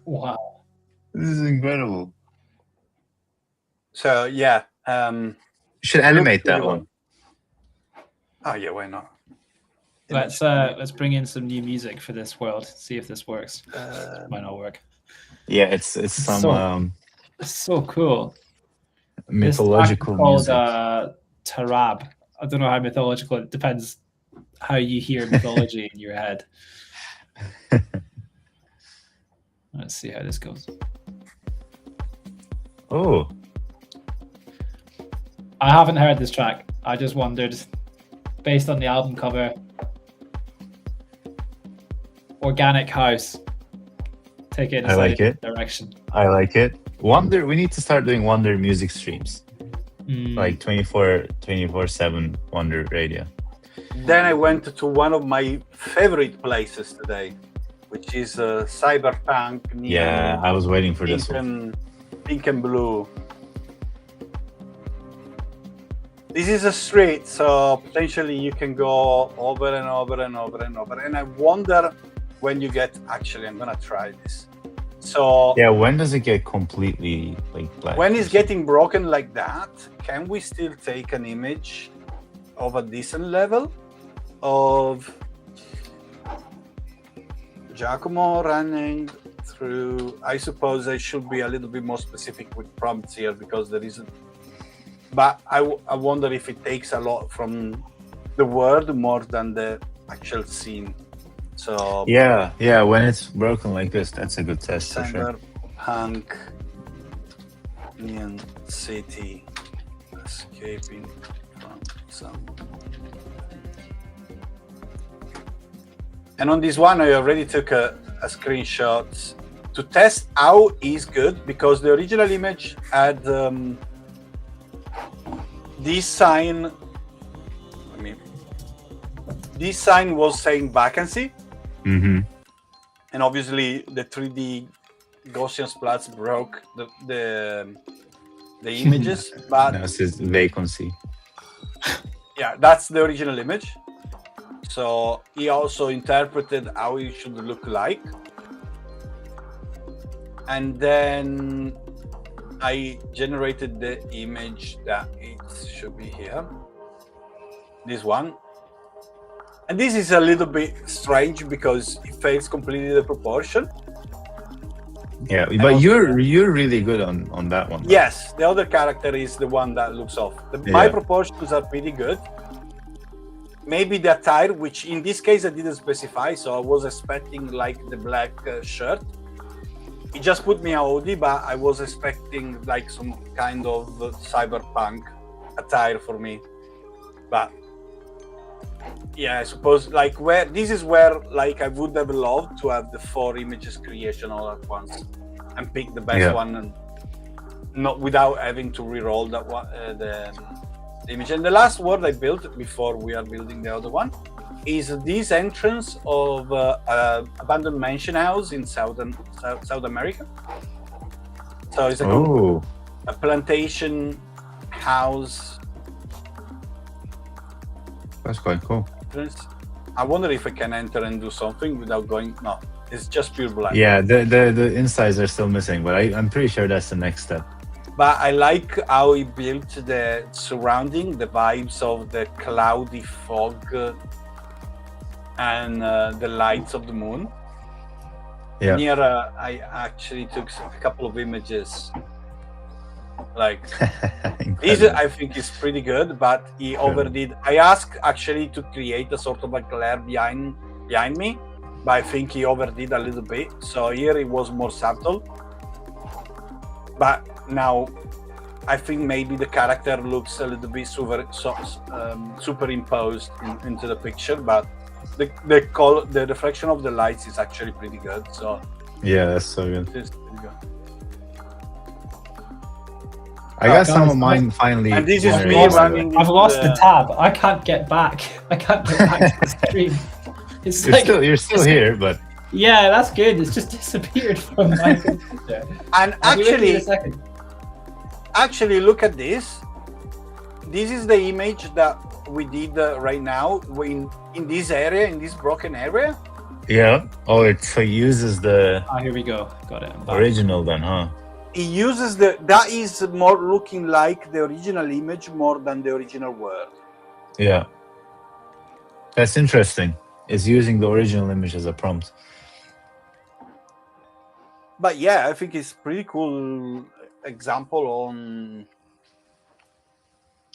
Wow. This is incredible. So yeah. Should animate that one. Oh yeah, why not? Let's bring in some new music for this world. See if this works. Might not work. Yeah, it's some it's so cool. mythological called music. Tarab. I don't know how mythological. It depends how you hear mythology in your head. Let's see how this goes. Oh, I haven't heard this track. I just wondered, based on the album cover, organic house. Take it in a I like slightly it. different direction. I like it. Wonder. We need to start doing Wonder music streams, like 24/7 Wonder radio. Then I went to one of my favorite places today, which is cyberpunk. Yeah, I was waiting for this one. Pink and blue. This is a street, so potentially you can go over and over and over and over. And I wonder when you get, actually, I'm gonna try this. So Yeah, when does it get completely like black? when it's getting broken like that, can we still take an image of a decent level of Giacomo running through? I suppose I should be a little bit more specific with prompts here because there isn't. But I wonder if it takes a lot from the word more than the actual scene. So Yeah, when it's broken like this, that's a good test for sure. Cyberpunk Neon City escaping from some. And on this one, I already took a screenshot to test how is good because the original image had this sign. This sign was saying vacancy. Mm-hmm. And obviously the 3D Gaussian splats broke the images, but Now it says vacancy. yeah, that's the original image. So he also interpreted how it should look like. And then I generated the image that it should be here. This one. And this is a little bit strange because it fails completely the proportion. Yeah, but you're really good on that one. Yes, the other character is the one that looks off. My Yeah. proportions are pretty good. Maybe the attire, which in this case I didn't specify, so I was expecting like the black shirt. It just put me a hoodie, but I was expecting like some kind of cyberpunk attire for me. But yeah, I suppose like where this is where like I would have loved to have the 4 images creation all at once and pick the best one, and not without having to re-roll that one, the image. And the last word I built before we are building the other one is this entrance of abandoned mansion house in South America. So it's a plantation house. That's quite cool. I wonder if I can enter and do something without going. No, it's just pure black. Yeah, the insides are still missing, but I'm pretty sure that's the next step. But I like how he built the surrounding, the vibes of the cloudy fog and the lights of the moon. Yeah. Here, I actually took a couple of images. Like this, I think is pretty good, but he overdid. I asked actually to create a sort of a glare behind me, but I think he overdid a little bit. So here it was more subtle. But now I think maybe the character looks a little bit superimposed into the picture, but the reflection of the lights is actually pretty good. So yeah, that's so good. It's pretty good. I got some of mine finally. And this is me running. I've lost the tab. I can't get back. I can't get back to the screen. It's you're still here, but yeah, that's good. It's just disappeared from my computer. And actually, look at this. This is the image that we did right now in this area, in this broken area. Yeah. Oh, it uses the. Ah, here we go. Got it. Original then, huh? It uses that is more looking like the original image more than the original word. Yeah. That's interesting. It's using the original image as a prompt. But yeah, I think it's pretty cool example on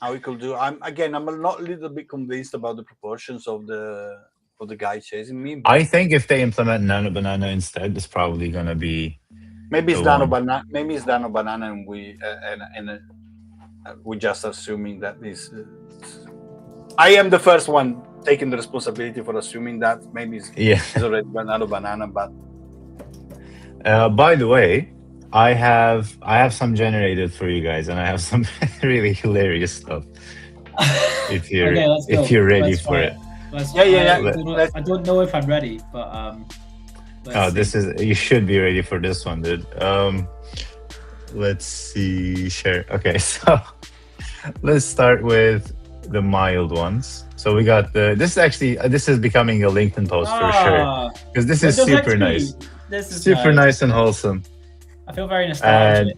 how we could do. I'm not a little bit convinced about the proportions of the of the guy chasing me. I think if they implement Nano Banana instead, it's probably gonna be Maybe it's the Nano one. Banana. Maybe it's Nano Banana, and we're just assuming that this. I am the first one taking the responsibility for assuming that. Maybe it's Yeah. already Nano Banana, but By the way, I have some generated for you guys, and I have some really hilarious stuff. If you're Okay, let's go. if you're ready Let's for try it. Yeah. I don't know if I'm ready, but let's see. You should be ready for this one, dude. Let's see. Share. Okay, so let's start with the mild ones. So we got this is becoming a LinkedIn post for sure, because this is Windows super XP. nice. This is Super nice and wholesome. I feel very nostalgic.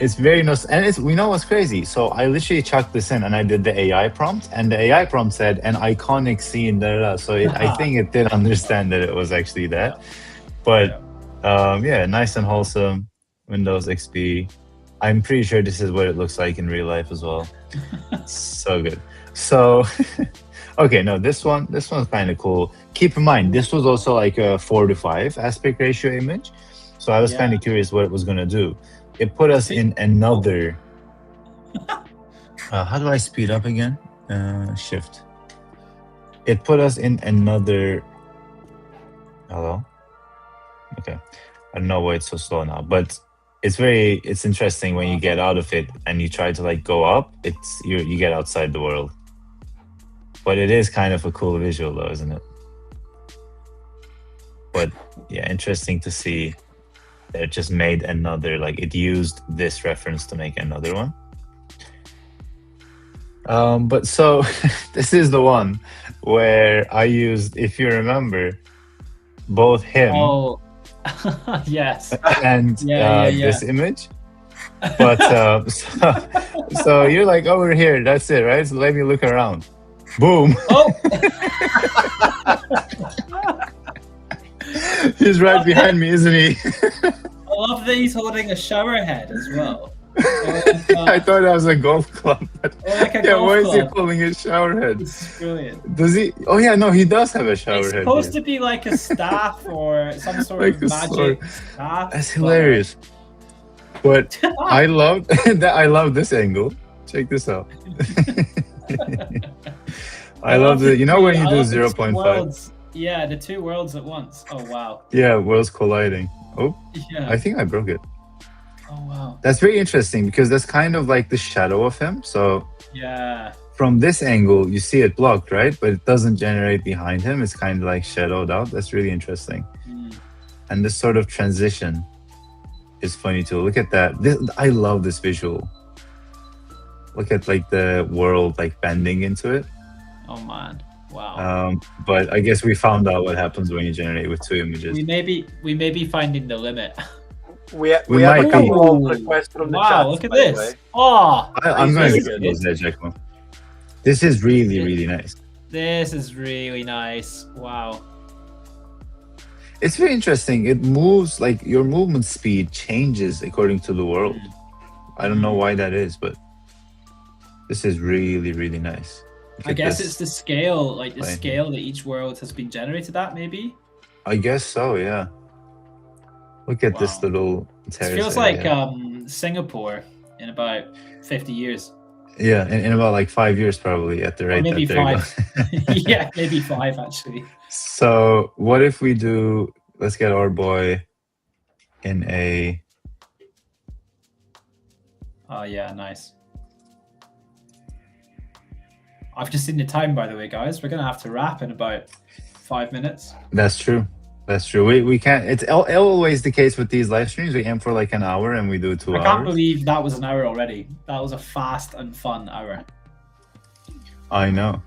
It's very nice, and we know what's crazy. So I literally chucked this in, and I did the AI prompt, and the AI prompt said an iconic scene. So I think it did understand that it was actually that. But yeah, nice and wholesome. Windows XP. I'm pretty sure this is what it looks like in real life as well. So good. So okay, no, this one's kind of cool. Keep in mind, this was also like a 4:5 aspect ratio image. So I was kind of curious what it was gonna do. It put us in another. How do I speed up again? Shift. It put us in another. Hello. Okay, I don't know why it's so slow now, but it's interesting when you get out of it and you try to like go up. You get outside the world. But it is kind of a cool visual, though, isn't it? But yeah, interesting to see. It just made another, like it used this reference to make another one. But so this is the one where I used, if you remember, both him yes, and this image. But so you're like over here, that's it, right? So let me look around. Boom. Oh. He's right behind me, isn't he? I love that he's holding a shower head as well. I thought that was a golf club. Why is he holding a shower head? It's brilliant. Does he? Oh yeah, no, he does have a shower head. It's supposed to be like a staff or some sort like of magic staff. That's hilarious. But I love that. I love this angle. Check this out. I love the. You know when you do 0.5. Yeah, the two worlds at once. Oh wow. Yeah, worlds colliding. Oh, yeah. I think I broke it. Oh wow. That's very interesting because that's kind of like the shadow of him. So yeah, from this angle you see it blocked, right? But it doesn't generate behind him. It's kind of like shadowed out. That's really interesting. And this sort of transition is funny too. Look at that. I love this visual. Look at like the world like bending into it. Oh man. Wow. But I guess we found out what happens when you generate with two images. We may be finding the limit. We have a couple of requests from the chat. Wow, look at this. Oh, I'm going to get those there, Jacob. This is really nice. This is really nice. Wow. It's very interesting. It moves, like your movement speed changes according to the world. I don't know why that is, but this is really nice. I guess it's the scale, like the scale that each world has been generated at, maybe? I guess so, yeah. Look at this little terrace. It feels like Singapore in about 50 years. Yeah, in about like 5 years probably at the rate. Or maybe 5. Yeah, maybe 5 actually. So what if we do, let's get our boy in a... Oh yeah, nice. I've just seen the time, by the way, guys. We're going to have to wrap in about 5 minutes. That's true. That's true. We can't. It's always the case with these live streams. We aim for like an hour and we do 2 hours. I can't believe that was an hour already. That was a fast and fun hour. I know.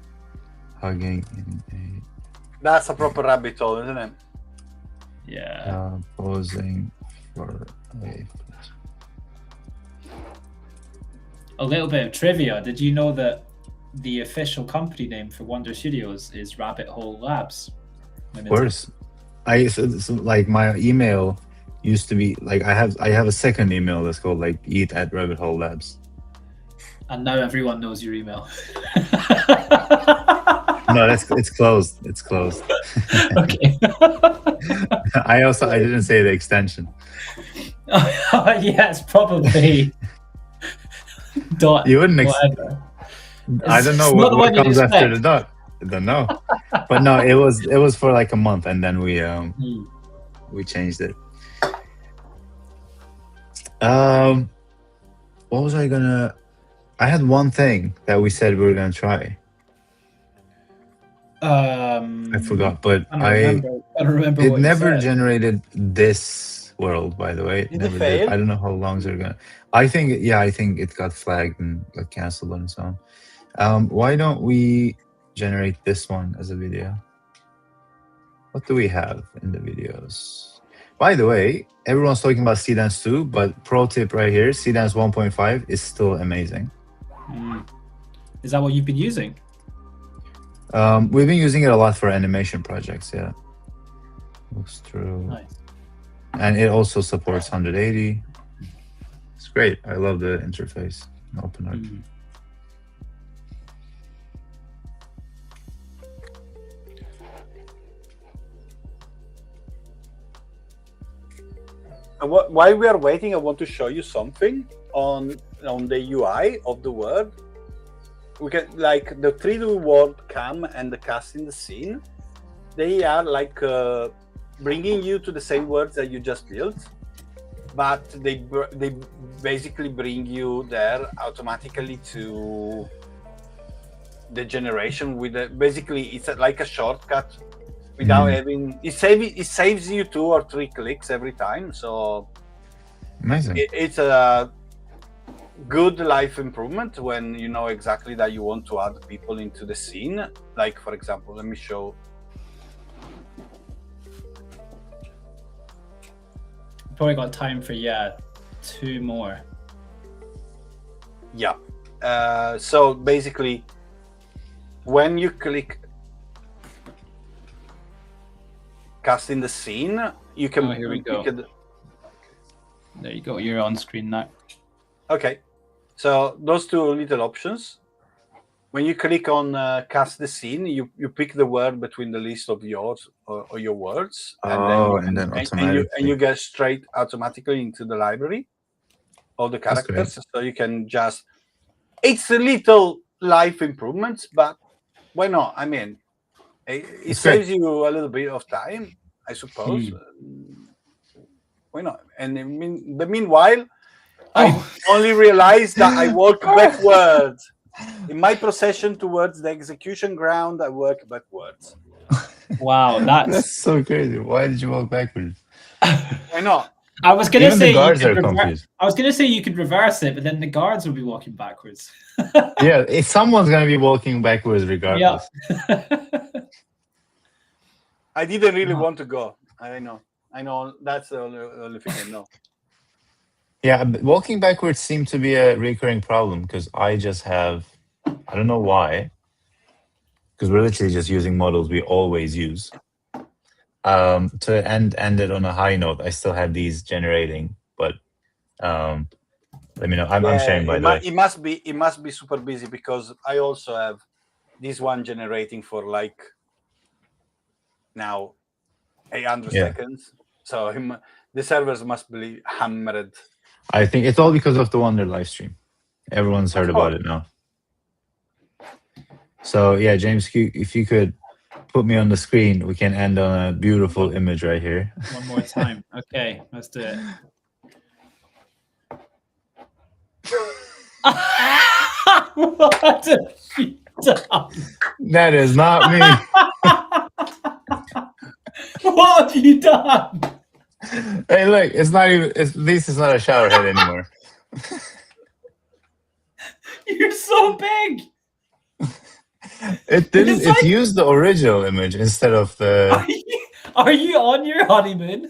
Hugging in a... That's a proper rabbit hole, isn't it? Yeah. Posing for a little bit of trivia. Did you know that the official company name for Wonder Studios is Rabbit Hole Labs? Of course. So like my email used to be like I have a second email that's called like eat@rabbithole labs. And now everyone knows your email. No, it's closed. It's closed. Okay. I didn't say the extension. Yes, probably. Dot. You wouldn't. Whatever. I don't know It's not the what one you'd comes after the expect. dot. I don't know. But no, it was for like a month, and then we changed it. What was I gonna? I had one thing that we said we were gonna try. I forgot, but I don't remember it what never you said. generated this world. By the way, it Did it never fail? did. I don't know how long they're gonna. I think it got flagged and got canceled on its own. Why don't we generate this one as a video? What do we have in the videos? By the way, everyone's talking about Cdance 2, but pro tip right here, Cdance 1.5 is still amazing. Is that what you've been using? We've been using it a lot for animation projects, yeah. Looks through. Nice. And it also supports 180. It's great. I love the interface in OpenArt. While we are waiting, I want to show you something on the UI of the word. We can, like, the 3D word cam and the cast in the scene, they are like bringing you to the same words that you just built, but they basically bring you there automatically to the generation with basically it's like a shortcut without having it saves you 2 or 3 clicks every time. So amazing. It's a good life improvement when you know exactly that you want to add people into the scene. Like, for example, let me show. Probably got time for 2 more. Yeah. So basically, when you click cast in the scene, you can. Oh, here we go. There you go. You're on screen now. Okay. So those 2 little options. When you click on cast the scene, you pick the word between the list of yours or your words, and then you get straight automatically into the library of the characters. So you can just. It's a little life improvements, but why not? I mean, it saves you a little bit of time, I suppose. Why not? And in the meanwhile, I only realized that I work backwards. In my procession towards the execution ground, I work backwards. Wow, that's so crazy. Why did you walk backwards? Why not? I was gonna say the guards are confused. I was gonna say you could reverse it, but then the guards would be walking backwards. Yeah, someone's gonna be walking backwards regardless. Yeah. I didn't really want to go. I know. That's the only thing I know. Yeah, walking backwards seemed to be a recurring problem because I just have, I don't know why, because we're literally just using models we always use. To end it on a high note, I still have these generating, but let me know. I'm sharing by the way. It must be super busy because I also have this one generating for like now 800 seconds. So the servers must be hammered. I think it's all because of the Wonder live stream. Everyone's heard about it now. So yeah, James, if you could put me on the screen, we can end on a beautiful image right here. One more time. Okay, let's do it. What have you done? That is not me. What have you done? Hey, look, it's not even. At least it's not a shower head anymore. You're so big. It didn't. It used the original image instead of the. Are you on your honeymoon?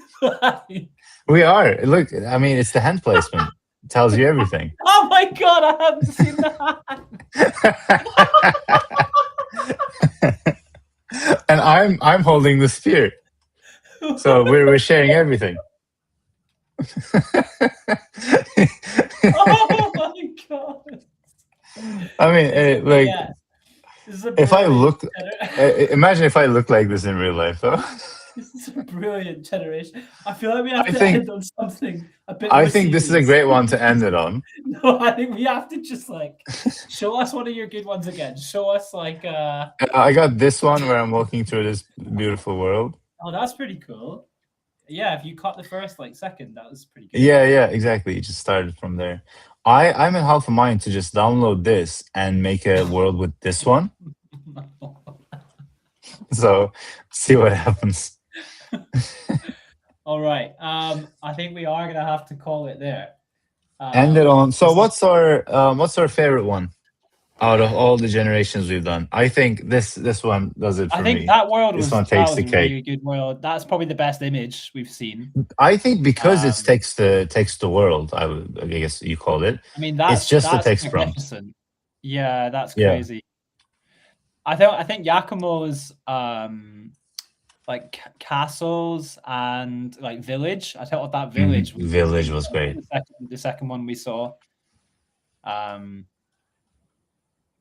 We are. Look, I mean, it's the hand placement. It tells you everything. Oh my god, I haven't seen that. And I'm holding the spear. So we're sharing everything. Oh my god! I mean, like, if I look Imagine if I look like this in real life, though. This is a brilliant generation. I feel like we have I to think- end on something a bit I more think this is a serious. great one to end it on. No, I think we have to just like show us one of your good ones again. Show us like I got this one where I'm walking through this beautiful world. oh, that's pretty cool. Yeah, if you caught the first like second, that was pretty good. Yeah, exactly. It just started from there. I'm in half a mind to just download this and make a world with this one. So see what happens. All right. I think we are gonna have to call it there. End it on. So what's our favorite one out of all the generations we've done? I think this one does it for I think me. that world This was, one that takes was the a cake. really good world. That's probably the best image we've seen. I think because it's text to world, I guess you called it. I mean, that's just a that's text prompt. magnificent. Yeah, that's Yeah. crazy. I think Yakumo's like castles and like village. I thought that village Village was great. The second one we saw.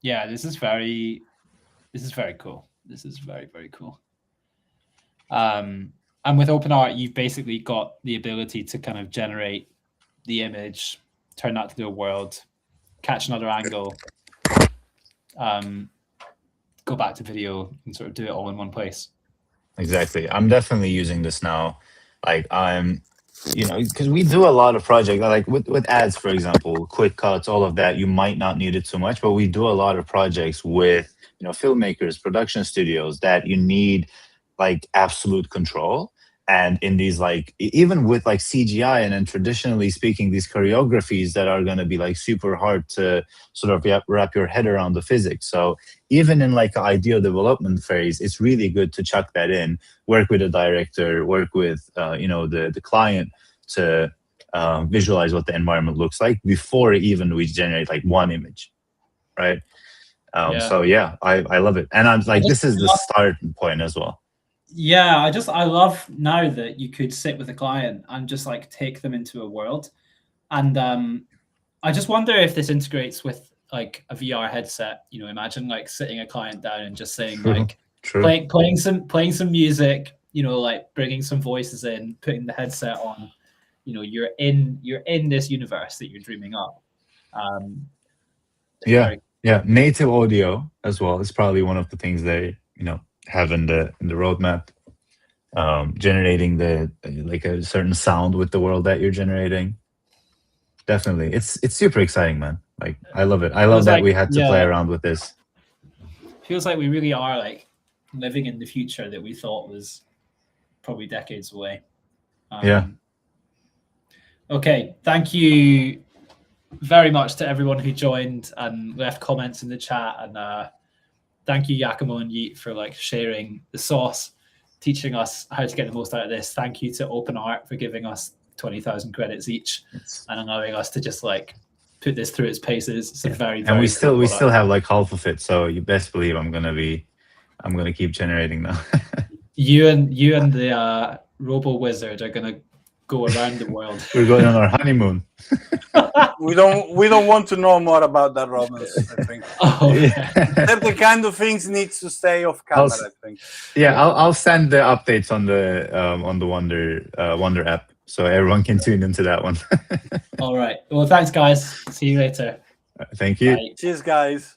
Yeah, this is very cool. This is very, very cool. And with OpenArt, you've basically got the ability to kind of generate the image, turn that to a world, catch another angle, go back to video, and sort of do it all in one place. Exactly. I'm definitely using this now. Like I'm, because we do a lot of projects, like with ads, for example, quick cuts, all of that. You might not need it too much, but we do a lot of projects with, filmmakers, production studios that you need like absolute control. And in these, like, even with like CGI and then traditionally speaking, these choreographies that are going to be like super hard to sort of wrap your head around the physics. So even in like an idea development phase, it's really good to chuck that in, work with a director, work with, the client to visualize what the environment looks like before even we generate like one image, right? So yeah, I love it. And I'm like, this is the starting point as well. Yeah, I love now that you could sit with a client and just like take them into a world. And I just wonder if this integrates with like a VR headset. Imagine like sitting a client down and just saying like playing some music, like bringing some voices in, putting the headset on. You're in this universe that you're dreaming up. Yeah, native audio as well is probably one of the things they have in the roadmap. Generating the like a certain sound with the world that you're generating. Definitely, it's super exciting, man. Like I love it. I love that we had to play around with this. Feels like we really are like living in the future that we thought was probably decades away. Okay, thank you very much to everyone who joined and left comments in the chat, and thank you Yakumo and Yeet for like sharing the sauce, teaching us how to get the most out of this. Thank you to OpenArt for giving us 20,000 credits each and allowing us to just like put this through its paces. It's a very, very and we cool still have like half of it, so you best believe I'm gonna keep generating now. You and the Robo Wizard are gonna go around the world. We're going on our honeymoon. We don't want to know more about that, Romans. I think. That the kind of things needs to stay off camera. I think. Yeah, I'll send the updates on the Wonder app, so everyone can tune into that one. All right. Well, thanks, guys. See you later. Thank you. Bye. Cheers, guys.